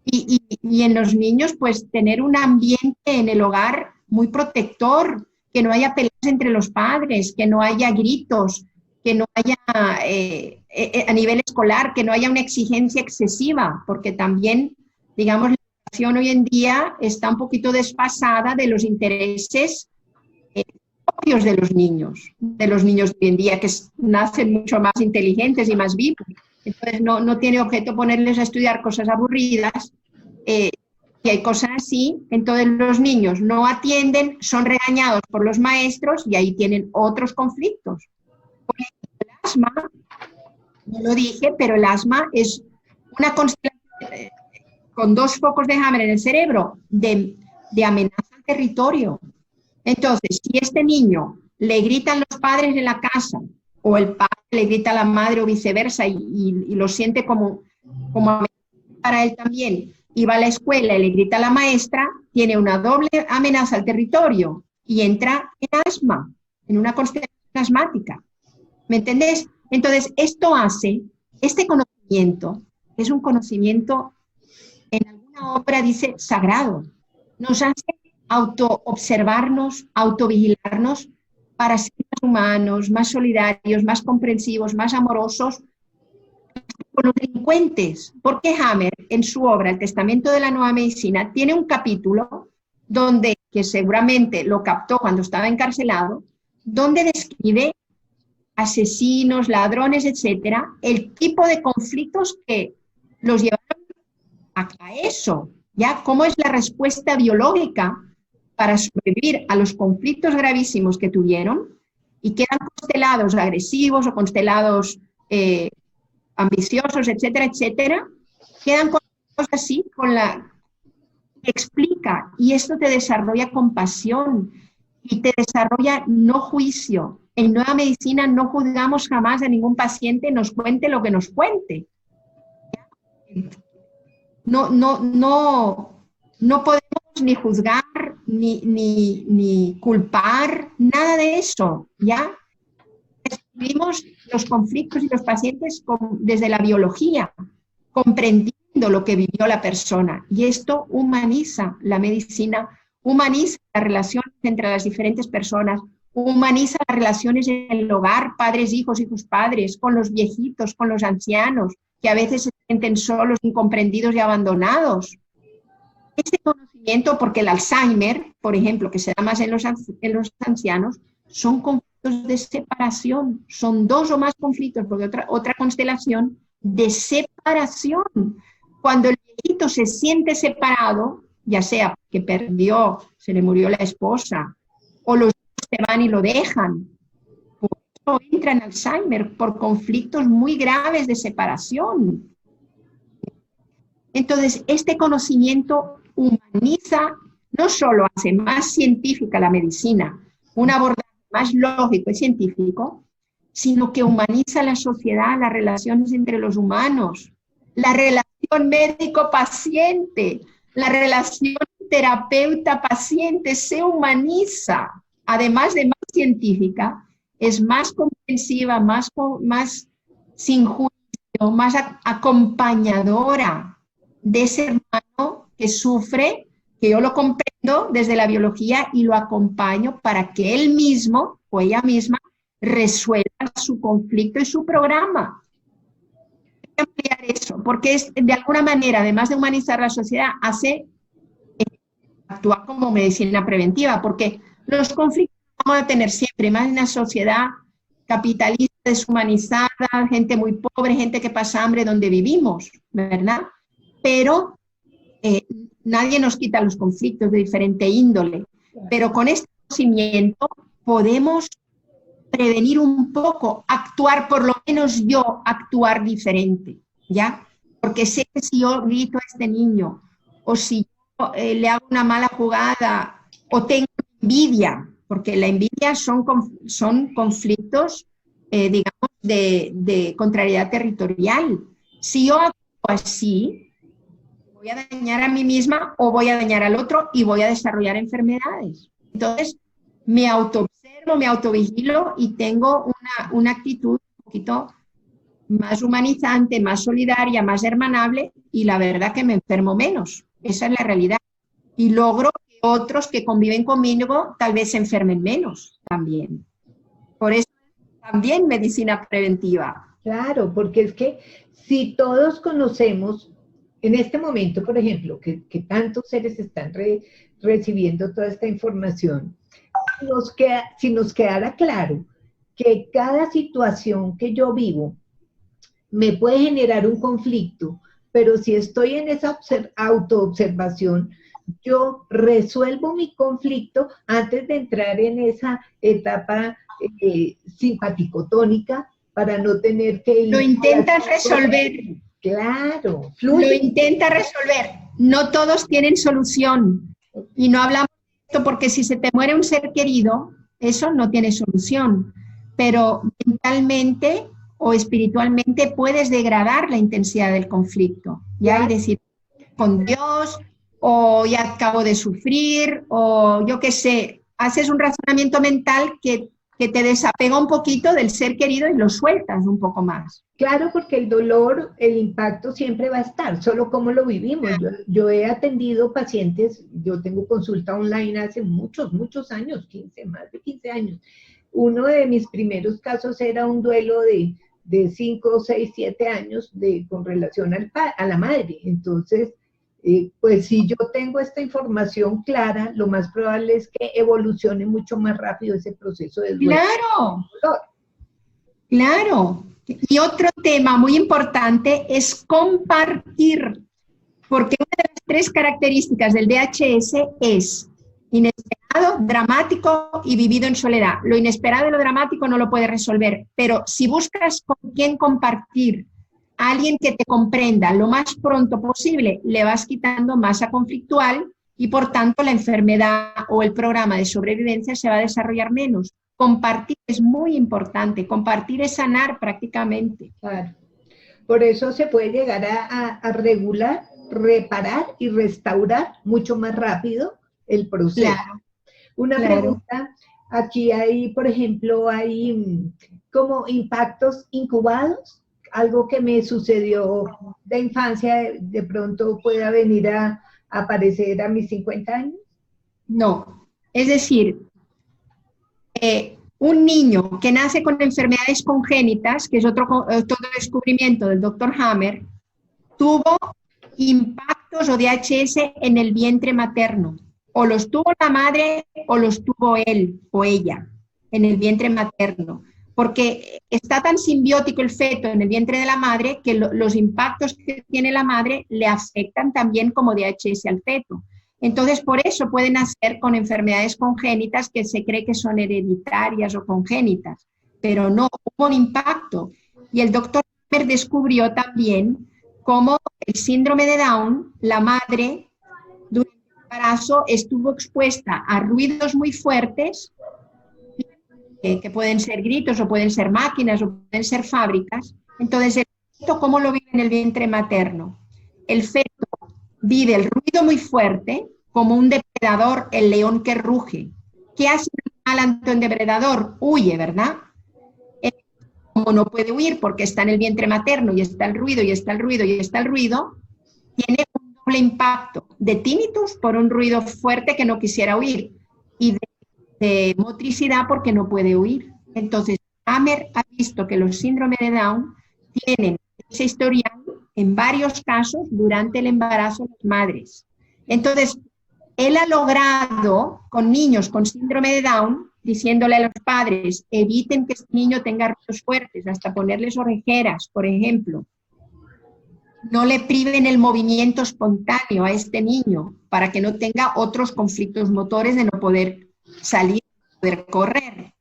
Y en los niños, pues tener un ambiente en el hogar muy protector, que no haya peleas entre los padres, que no haya gritos, que no haya, a nivel escolar, que no haya una exigencia excesiva, porque también, digamos, la educación hoy en día está un poquito desfasada de los intereses propios de los niños de hoy en día, que nacen mucho más inteligentes y más vivos. Entonces, no tiene objeto ponerles a estudiar cosas aburridas, y hay cosas así. Entonces los niños no atienden, son regañados por los maestros y ahí tienen otros conflictos. Por ejemplo, el asma, no lo dije, pero el asma es una constelación con 2 focos de Hammer en el cerebro de amenaza al territorio. Entonces, si este niño le gritan los padres en la casa, o el padre le grita a la madre o viceversa, y lo siente como amenaza para él también, y va a la escuela y le grita a la maestra, tiene una doble amenaza al territorio y entra en asma, en una constelación asmática. ¿Me entendés? Entonces, esto hace, este conocimiento, es un conocimiento, en alguna obra dice sagrado, nos hace auto-observarnos, auto-vigilarnos para ser más humanos, más solidarios, más comprensivos, más amorosos con los delincuentes. Porque Hammer, en su obra El Testamento de la Nueva Medicina, tiene un capítulo donde, que seguramente lo captó cuando estaba encarcelado, donde describe asesinos, ladrones, etcétera, el tipo de conflictos que los llevaron a eso, ¿ya? ¿Cómo es la respuesta biológica para sobrevivir a los conflictos gravísimos que tuvieron y quedan constelados agresivos o constelados ambiciosos, etcétera, etcétera? Quedan cosas así con la que explica, y esto te desarrolla compasión y te desarrolla no juicio. En Nueva Medicina no juzgamos jamás a ningún paciente, nos cuente lo que nos cuente. No podemos ni juzgar, ni culpar, nada de eso, ¿ya? Describimos los conflictos y los pacientes desde la biología, comprendiendo lo que vivió la persona. Y esto humaniza la medicina, humaniza las relaciones entre las diferentes personas, humaniza las relaciones en el hogar, padres, hijos, hijos, padres, con los viejitos, con los ancianos, que a veces se sienten solos, incomprendidos y abandonados. Este conocimiento, porque el Alzheimer, por ejemplo, que se da más en los ancianos, son conflictos de separación, son 2 o más conflictos, porque otra constelación de separación. Cuando el viejito se siente separado, ya sea que perdió, se le murió la esposa, o los hijos se van y lo dejan, por eso entra en Alzheimer, por conflictos muy graves de separación. Entonces, este conocimiento humaniza, no solo hace más científica la medicina, un abordaje más lógico y científico, sino que humaniza la sociedad, las relaciones entre los humanos, la relación médico-paciente, la relación terapeuta-paciente se humaniza, además de más científica, es más comprensiva, más sin juicio, más acompañadora de ese hermano que sufre, que yo lo comprendo desde la biología y lo acompaño para que él mismo o ella misma resuelva su conflicto y su programa. Hay que ampliar eso, porque es, de alguna manera, además de humanizar la sociedad, hace actuar como medicina preventiva, porque los conflictos vamos a tener siempre, más en una sociedad capitalista, deshumanizada, gente muy pobre, gente que pasa hambre donde vivimos, ¿verdad? Pero nadie nos quita los conflictos de diferente índole. Pero con este conocimiento podemos prevenir un poco, actuar, por lo menos yo, actuar diferente, ¿ya? Porque sé que si yo grito a este niño, o si yo le hago una mala jugada, o tengo envidia, porque la envidia son conflictos, digamos, de contrariedad territorial. Si yo actúo así, voy a dañar a mí misma o voy a dañar al otro y voy a desarrollar enfermedades. Entonces, me autoobservo, me autovigilo y tengo una actitud un poquito más humanizante, más solidaria, más hermanable, y la verdad que me enfermo menos. Esa es la realidad. Y logro que otros que conviven conmigo tal vez se enfermen menos también. Por eso también medicina preventiva. Claro, porque es que si todos conocemos, en este momento, por ejemplo, que tantos seres están recibiendo toda esta información, si nos quedara claro que cada situación que yo vivo me puede generar un conflicto, pero si estoy en esa autoobservación, yo resuelvo mi conflicto antes de entrar en esa etapa simpaticotónica para no tener que ir. Lo intentas resolver. Claro, fluye. Lo intenta resolver. No todos tienen solución. Y no hablamos de esto porque si se te muere un ser querido, eso no tiene solución. Pero mentalmente o espiritualmente puedes degradar la intensidad del conflicto. Ya, y decir, con Dios, o ya acabo de sufrir, o yo qué sé, haces un razonamiento mental que te desapega un poquito del ser querido y lo sueltas un poco más. Claro, porque el dolor, el impacto siempre va a estar, solo cómo lo vivimos. Yo he atendido pacientes, yo tengo consulta online hace muchos años, más de 15 años. Uno de mis primeros casos era un duelo de 5, 6, 7 años con relación a la madre. Entonces, pues si yo tengo esta información clara, lo más probable es que evolucione mucho más rápido ese proceso de duelo. ¡Claro! Claro. Y otro tema muy importante es compartir, porque una de las 3 características del VHS es inesperado, dramático y vivido en soledad. Lo inesperado y lo dramático no lo puedes resolver, pero si buscas con quién compartir, a alguien que te comprenda lo más pronto posible, le vas quitando masa conflictual y por tanto la enfermedad o el programa de sobrevivencia se va a desarrollar menos. Compartir es muy importante, compartir es sanar prácticamente. Claro. Por eso se puede llegar a regular, reparar y restaurar mucho más rápido el proceso. Claro. Una pregunta, aquí hay, por ejemplo, hay como impactos incubados, algo que me sucedió de infancia, de pronto pueda venir a aparecer a mis 50 años. No, es decir, un niño que nace con enfermedades congénitas, que es otro descubrimiento del Dr. Hammer, tuvo impactos o DHS en el vientre materno. O los tuvo la madre o los tuvo él o ella en el vientre materno. Porque está tan simbiótico el feto en el vientre de la madre que los impactos que tiene la madre le afectan también como DHS al feto. Entonces, por eso pueden nacer con enfermedades congénitas que se cree que son hereditarias o congénitas, pero no, hubo un impacto. Y el doctor Hammer descubrió también cómo el síndrome de Down, la madre, durante el embarazo estuvo expuesta a ruidos muy fuertes, que pueden ser gritos o pueden ser máquinas o pueden ser fábricas. Entonces, el feto, ¿cómo lo vive en el vientre materno? El feto vive el ruido muy fuerte, como un depredador, el león que ruge. ¿Qué hace un animal ante un depredador? Huye, ¿verdad? Como no puede huir porque está en el vientre materno y está el ruido, y está el ruido, y está el ruido, tiene un doble impacto de tinnitus por un ruido fuerte que no quisiera huir y de motricidad porque no puede huir. Entonces, Hammer ha visto que los síndromes de Down tienen ese historial en varios casos durante el embarazo de las madres. Entonces, él ha logrado con niños con síndrome de Down, diciéndole a los padres, eviten que este niño tenga ruidos fuertes, hasta ponerles orejeras, por ejemplo. no le priven el movimiento espontáneo a este niño para que no tenga otros conflictos motores de no poder salir, poder correr.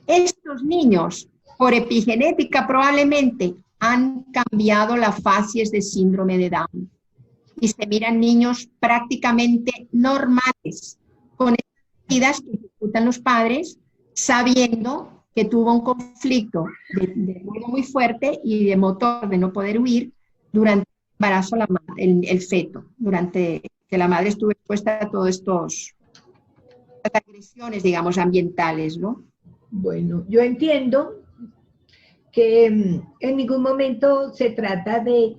Estos niños, por epigenética probablemente, han cambiado la facies de síndrome de Down y se miran niños prácticamente normales, con estas medidas que ejecutan los padres, sabiendo que tuvo un conflicto de ruido muy fuerte y de motor de no poder huir durante el embarazo, el feto, durante que la madre estuvo expuesta a todas estas agresiones, digamos, ambientales, ¿no? Bueno, yo entiendo que en ningún momento se trata de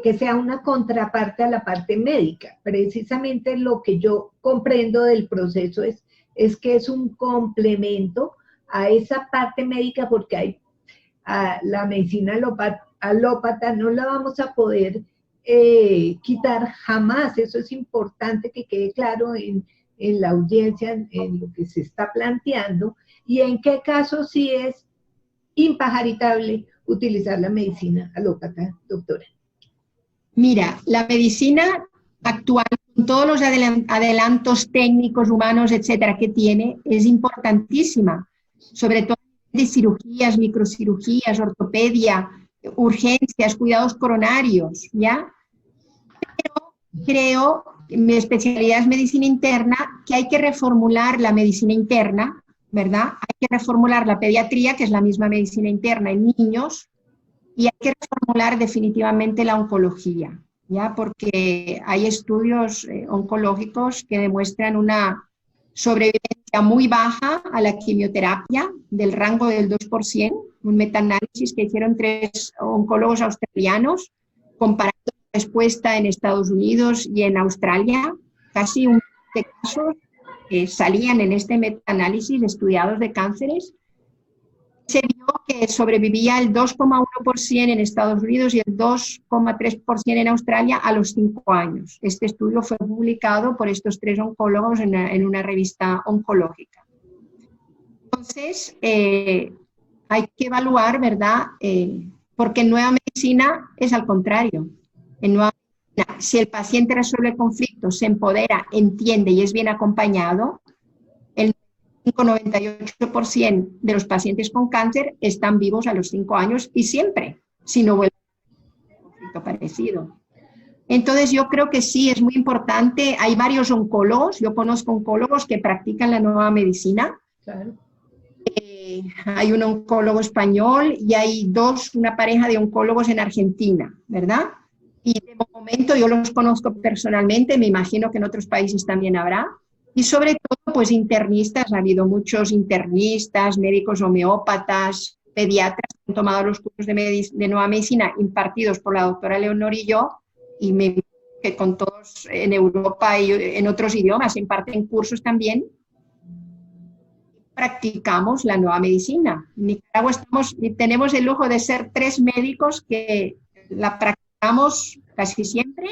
que sea una contraparte a la parte médica. Precisamente lo que yo comprendo del proceso es que es un complemento a esa parte médica, porque hay la medicina alópata no la vamos a poder quitar jamás. Eso es importante que quede claro en la audiencia, en lo que se está planteando, y en qué caso sí es impajaritable utilizar la medicina alópata, doctora. Mira, la medicina actual, con todos los adelantos técnicos, humanos, etcétera, que tiene, es importantísima, sobre todo de cirugías, microcirugías, ortopedia, urgencias, cuidados coronarios, ¿ya? Pero creo, mi especialidad es medicina interna, que hay que reformular la medicina interna, ¿verdad? Hay que reformular la pediatría, que es la misma medicina interna en niños, y hay que reformular definitivamente la oncología, ¿ya? Porque hay estudios oncológicos que demuestran una sobrevivencia muy baja a la quimioterapia, del rango del 2%, un metaanálisis que hicieron 3 oncólogos australianos, comparando la respuesta en Estados Unidos y en Australia, casi un de casos salían en este metaanálisis estudiados de cánceres. Se vio que sobrevivía el 2,1% en Estados Unidos y el 2,3% en Australia a los 5 años. Este estudio fue publicado por estos 3 oncólogos en una revista oncológica. Entonces, hay que evaluar, ¿verdad? Porque en nueva medicina es al contrario. En nueva medicina, si el paciente resuelve conflictos, se empodera, entiende y es bien acompañado, el 98% de los pacientes con cáncer están vivos a los 5 años y siempre, si no vuelve a tener un conflicto parecido. Entonces yo creo que sí, es muy importante. Hay varios oncólogos, yo conozco oncólogos que practican la nueva medicina. Claro. Hay un oncólogo español y hay una pareja de oncólogos en Argentina, ¿verdad? Y de momento yo los conozco personalmente, me imagino que en otros países también habrá. Y sobre todo, pues internistas, ha habido muchos internistas, médicos homeópatas, pediatras que han tomado los cursos de nueva medicina impartidos por la doctora Leonor y yo, y me imagino que con todos en Europa y en otros idiomas imparten cursos también. Practicamos la nueva medicina. En Nicaragua tenemos el lujo de ser 3 médicos que la practicamos casi siempre,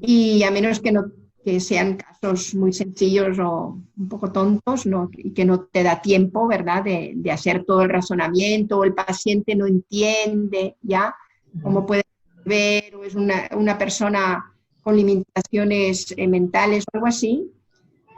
y a menos que sean casos muy sencillos o un poco tontos, ¿no? Y que no te da tiempo, ¿verdad?, de hacer todo el razonamiento, o el paciente no entiende, ¿ya?, cómo puede ver, o es una persona con limitaciones mentales o algo así,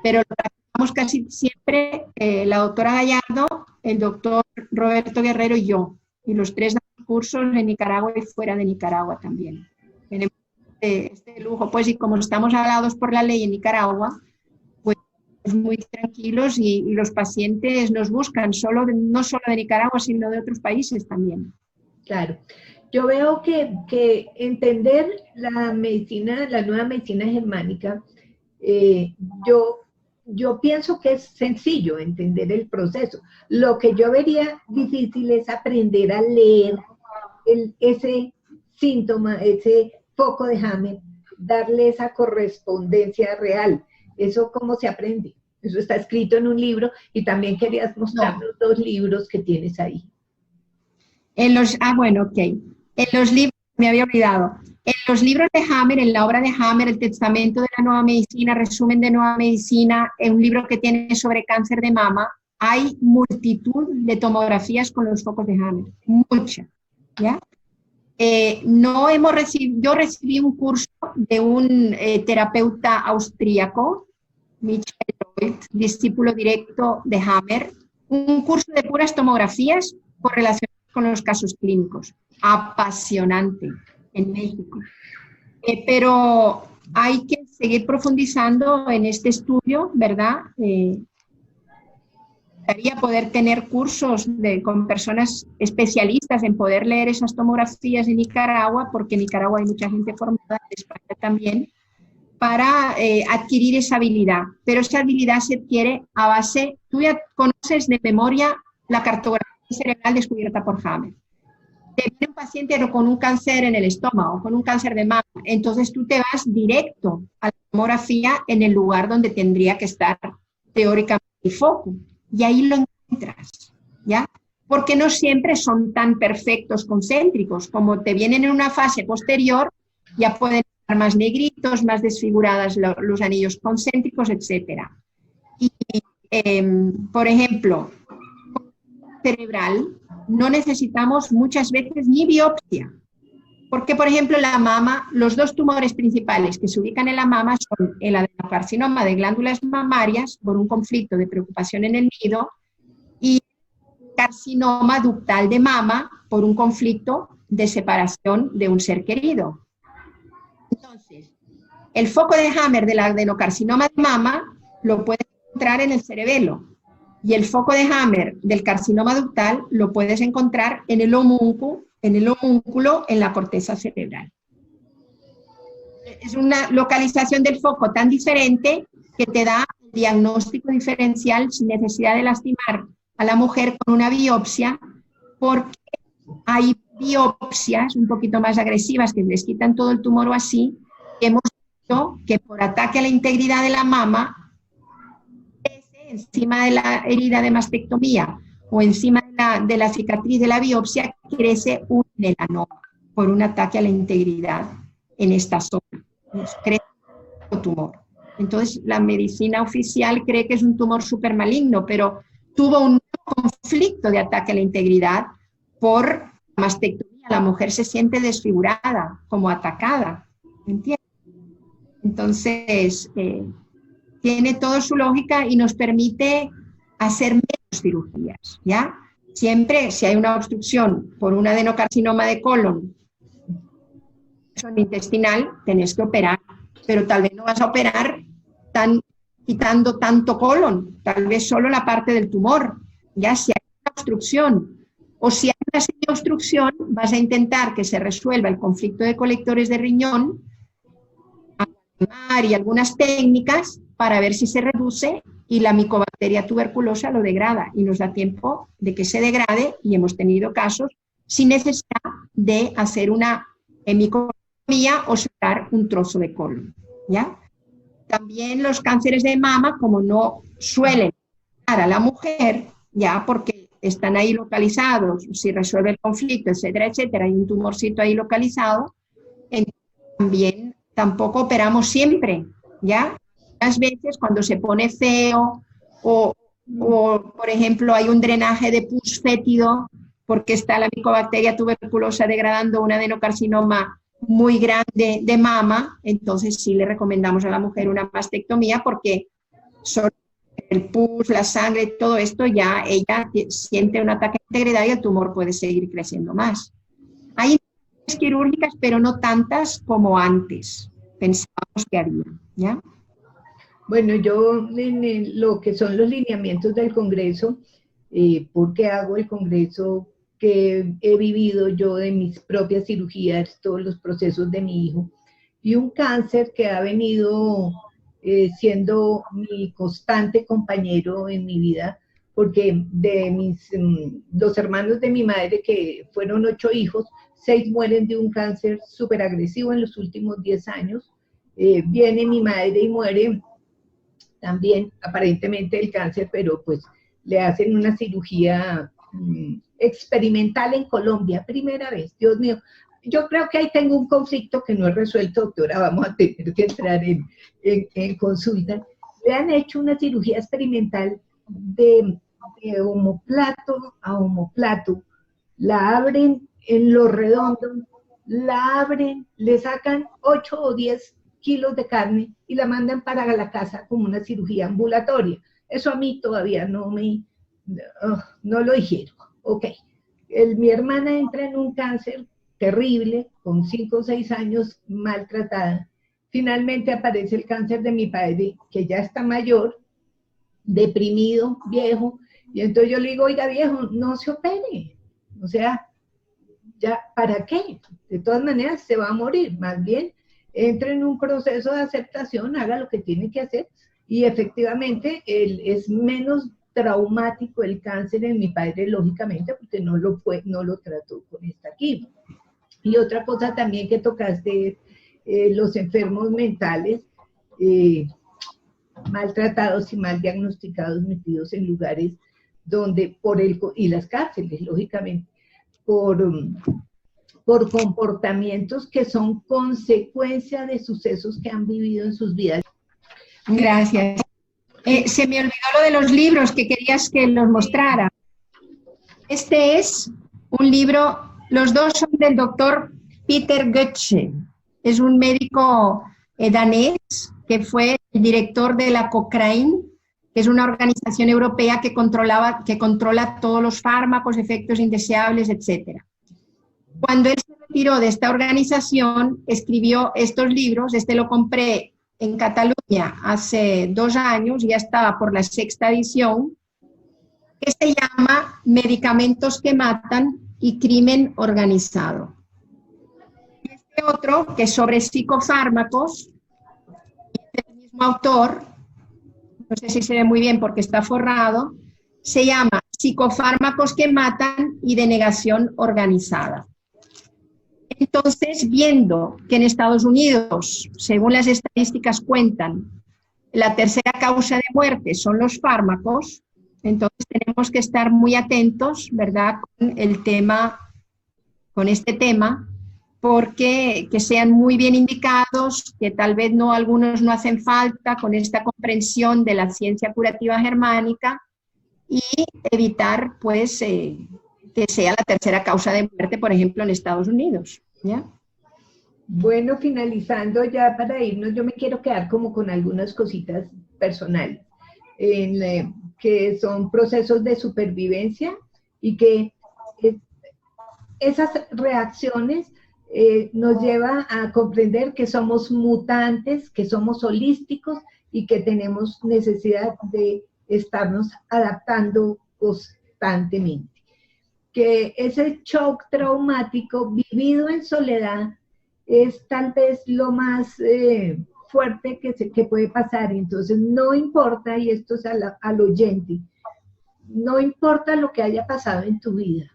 pero lo practicamos casi siempre la doctora Gallardo, el doctor Roberto Guerrero y yo, y los 3 damos cursos en Nicaragua y fuera de Nicaragua también. Tenemos este lujo, pues, y como estamos avalados por la ley en Nicaragua, pues muy tranquilos, y los pacientes nos buscan no solo de Nicaragua, sino de otros países también. Claro. Yo veo que entender la medicina, la nueva medicina germánica, yo pienso que es sencillo entender el proceso. Lo que yo vería difícil es aprender a leer ese síntoma, ese foco de Hammer, darle esa correspondencia real. ¿Eso cómo se aprende? Eso está escrito en un libro, y también querías mostrarnos 2 libros que tienes ahí. Bueno, ok. En los libros, me había olvidado, en los libros de Hammer, en la obra de Hammer, El Testamento de la Nueva Medicina, Resumen de Nueva Medicina, en un libro que tiene sobre cáncer de mama, hay multitud de tomografías con los focos de Hammer, muchas, ¿ya? Yo recibí un curso de un terapeuta austríaco, Michael Lloyd, discípulo directo de Hammer, un curso de puras tomografías correlacionadas con los casos clínicos. Apasionante en México. Pero hay que seguir profundizando en este estudio, ¿verdad? Gustaría poder tener cursos con personas especialistas en poder leer esas tomografías en Nicaragua, porque en Nicaragua hay mucha gente formada, en España también, para adquirir esa habilidad. Pero esa habilidad se adquiere a base, tú ya conoces de memoria la cartografía cerebral descubierta por Hammer. Te viene un paciente con un cáncer en el estómago, con un cáncer de mama, entonces tú te vas directo a la tomografía en el lugar donde tendría que estar teóricamente el foco, y ahí lo encuentras, ¿ya? Porque no siempre son tan perfectos concéntricos, como te vienen en una fase posterior, ya pueden estar más negritos, más desfiguradas los anillos concéntricos, etc. Y, por ejemplo, cerebral, no necesitamos muchas veces ni biopsia, porque, por ejemplo, la mama, los dos tumores principales que se ubican en la mama son el adenocarcinoma de glándulas mamarias por un conflicto de preocupación en el nido y carcinoma ductal de mama por un conflicto de separación de un ser querido. Entonces, el foco de Hammer del adenocarcinoma de mama lo puedes encontrar en el cerebelo, y el foco de Hammer del carcinoma ductal lo puedes encontrar en el homúnculo, en la corteza cerebral. Es una localización del foco tan diferente que te da diagnóstico diferencial sin necesidad de lastimar a la mujer con una biopsia, porque hay biopsias un poquito más agresivas que les quitan todo el tumor o así, que hemos visto que por ataque a la integridad de la mama, encima de la herida de mastectomía o encima de la cicatriz de la biopsia, crece un melanoma por un ataque a la integridad en esta zona. Crece un tumor. Entonces, la medicina oficial cree que es un tumor súper maligno, pero tuvo un conflicto de ataque a la integridad por mastectomía. La mujer se siente desfigurada, como atacada, ¿entiendes? Entonces, tiene toda su lógica y nos permite hacer menos cirugías, ¿ya? Siempre, si hay una obstrucción por un adenocarcinoma de colon intestinal, tenés que operar, pero tal vez no vas a operar quitando tanto colon, tal vez solo la parte del tumor, ya si hay una obstrucción, o si hay una semiobstrucción, vas a intentar que se resuelva el conflicto de colectores de riñón y algunas técnicas para ver si se reduce y la micobacteria tuberculosa lo degrada y nos da tiempo de que se degrade, y hemos tenido casos sin necesidad de hacer una hemicomía o sacar un trozo de colon, ¿ya? También los cánceres de mama, como no suelen dar a la mujer, ya porque están ahí localizados, si resuelve el conflicto, etcétera, etcétera, hay un tumorcito ahí localizado, también tampoco operamos siempre, ¿ya? Muchas veces cuando se pone feo o, por ejemplo, hay un drenaje de pus fétido porque está la micobacteria tuberculosa degradando un adenocarcinoma muy grande de mama, entonces sí le recomendamos a la mujer una mastectomía, porque solo el pus, la sangre, todo esto ya ella siente un ataque de integridad y el tumor puede seguir creciendo más. Hay intervenciones quirúrgicas, pero no tantas como antes pensábamos que había, ¿ya? Bueno, yo en lo que son los lineamientos del Congreso, porque hago el Congreso que he vivido yo de mis propias cirugías, todos los procesos de mi hijo, y un cáncer que ha venido siendo mi constante compañero en mi vida, porque de mis 2 hermanos de mi madre, que fueron 8 hijos, 6 mueren de un cáncer súper agresivo en los últimos 10 años. Viene mi madre y muere también aparentemente del cáncer, pero pues le hacen una cirugía experimental en Colombia, primera vez, Dios mío. Yo creo que ahí tengo un conflicto que no he resuelto, doctora, vamos a tener que entrar en consulta. Le han hecho una cirugía experimental de omoplato a omoplato, la abren en lo redondo la abren, le sacan 8 o 10 kilos de carne y la mandan para la casa como una cirugía ambulatoria. Eso a mí todavía no lo dijeron. Ok, mi hermana entra en un cáncer terrible, con 5 o 6 años maltratada. Finalmente aparece el cáncer de mi padre, que ya está mayor, deprimido, viejo, y entonces yo le digo, oiga viejo, no se opere, o sea, ya, ¿para qué? De todas maneras se va a morir, más bien, entre en un proceso de aceptación, haga lo que tiene que hacer, y efectivamente es menos traumático el cáncer en mi padre, lógicamente, porque no lo trató con esta quimio. Y otra cosa también que tocaste, los enfermos mentales, maltratados y mal diagnosticados, metidos en lugares donde, y las cárceles, lógicamente, por comportamientos que son consecuencia de sucesos que han vivido en sus vidas. Gracias. Se me olvidó lo de los libros, que querías que los mostrara. Este es un libro, los dos son del doctor Peter Goetze. Es un médico danés que fue el director de la Cochrane, que es una organización europea que controla todos los fármacos, efectos indeseables, etc. Cuando él se retiró de esta organización, escribió estos libros. Este lo compré en Cataluña hace 2 años, ya estaba por la 6ª edición, que se llama Medicamentos que matan y crimen organizado. Este otro, que es sobre psicofármacos, del mismo autor, no sé si se ve muy bien porque está forrado, se llama Psicofármacos que matan y denegación organizada. Entonces, viendo que en Estados Unidos, según las estadísticas cuentan, la tercera causa de muerte son los fármacos, entonces tenemos que estar muy atentos, ¿verdad?, con este tema, porque que sean muy bien indicados, que tal vez algunos no hacen falta, con esta comprensión de la ciencia curativa germánica, y evitar, pues, que sea la tercera causa de muerte, por ejemplo, en Estados Unidos, ¿ya? Bueno, finalizando ya para irnos, yo me quiero quedar como con algunas cositas personales, que son procesos de supervivencia y que esas reacciones nos lleva a comprender que somos mutantes, que somos holísticos y que tenemos necesidad de estarnos adaptando constantemente. Que ese shock traumático vivido en soledad es tal vez lo más fuerte que puede pasar. Entonces no importa, y esto es al oyente, no importa lo que haya pasado en tu vida,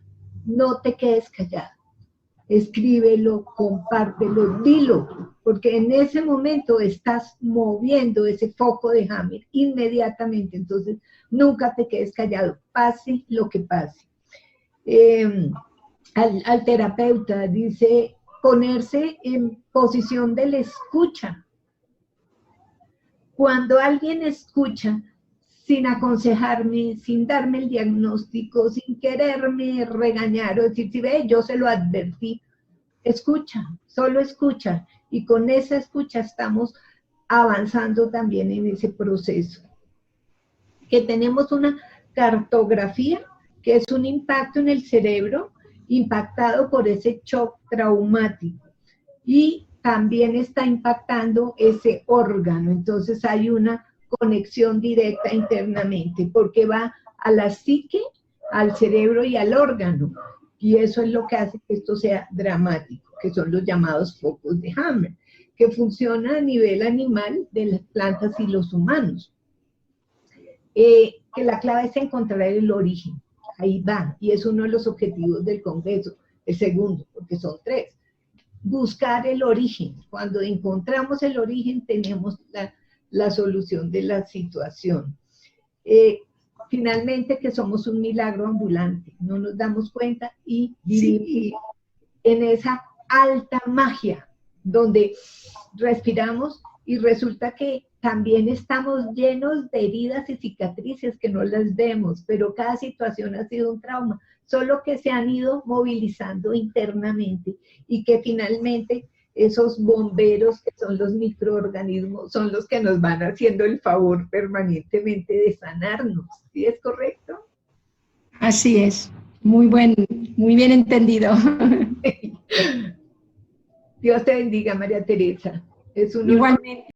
no te quedes callado. Escríbelo, compártelo, dilo, porque en ese momento estás moviendo ese foco de Hammer inmediatamente. Entonces nunca te quedes callado, pase lo que pase. Al terapeuta dice ponerse en posición de la escucha. Cuando alguien escucha sin aconsejarme, sin darme el diagnóstico, sin quererme regañar o decir, si ve, yo se lo advertí, escucha, solo escucha, y con esa escucha estamos avanzando también en ese proceso. Que tenemos una cartografía, que es un impacto en el cerebro, impactado por ese shock traumático, y también está impactando ese órgano. Entonces hay una conexión directa internamente, porque va a la psique, al cerebro y al órgano, y eso es lo que hace que esto sea dramático, que son los llamados focos de Hammer, que funciona a nivel animal de las plantas y los humanos. Que la clave es encontrar el origen, ahí va, y es uno de los objetivos del Congreso, el segundo, porque son 3. Buscar el origen. Cuando encontramos el origen tenemos la solución de la situación. Finalmente, que somos un milagro ambulante, no nos damos cuenta y vivimos en esa alta magia, donde respiramos y resulta que también estamos llenos de heridas y cicatrices que no las vemos, pero cada situación ha sido un trauma, solo que se han ido movilizando internamente y que finalmente esos bomberos que son los microorganismos son los que nos van haciendo el favor permanentemente de sanarnos. ¿Sí es correcto? Así es, muy bien entendido. Dios te bendiga, María Teresa. Es un honor Igualmente.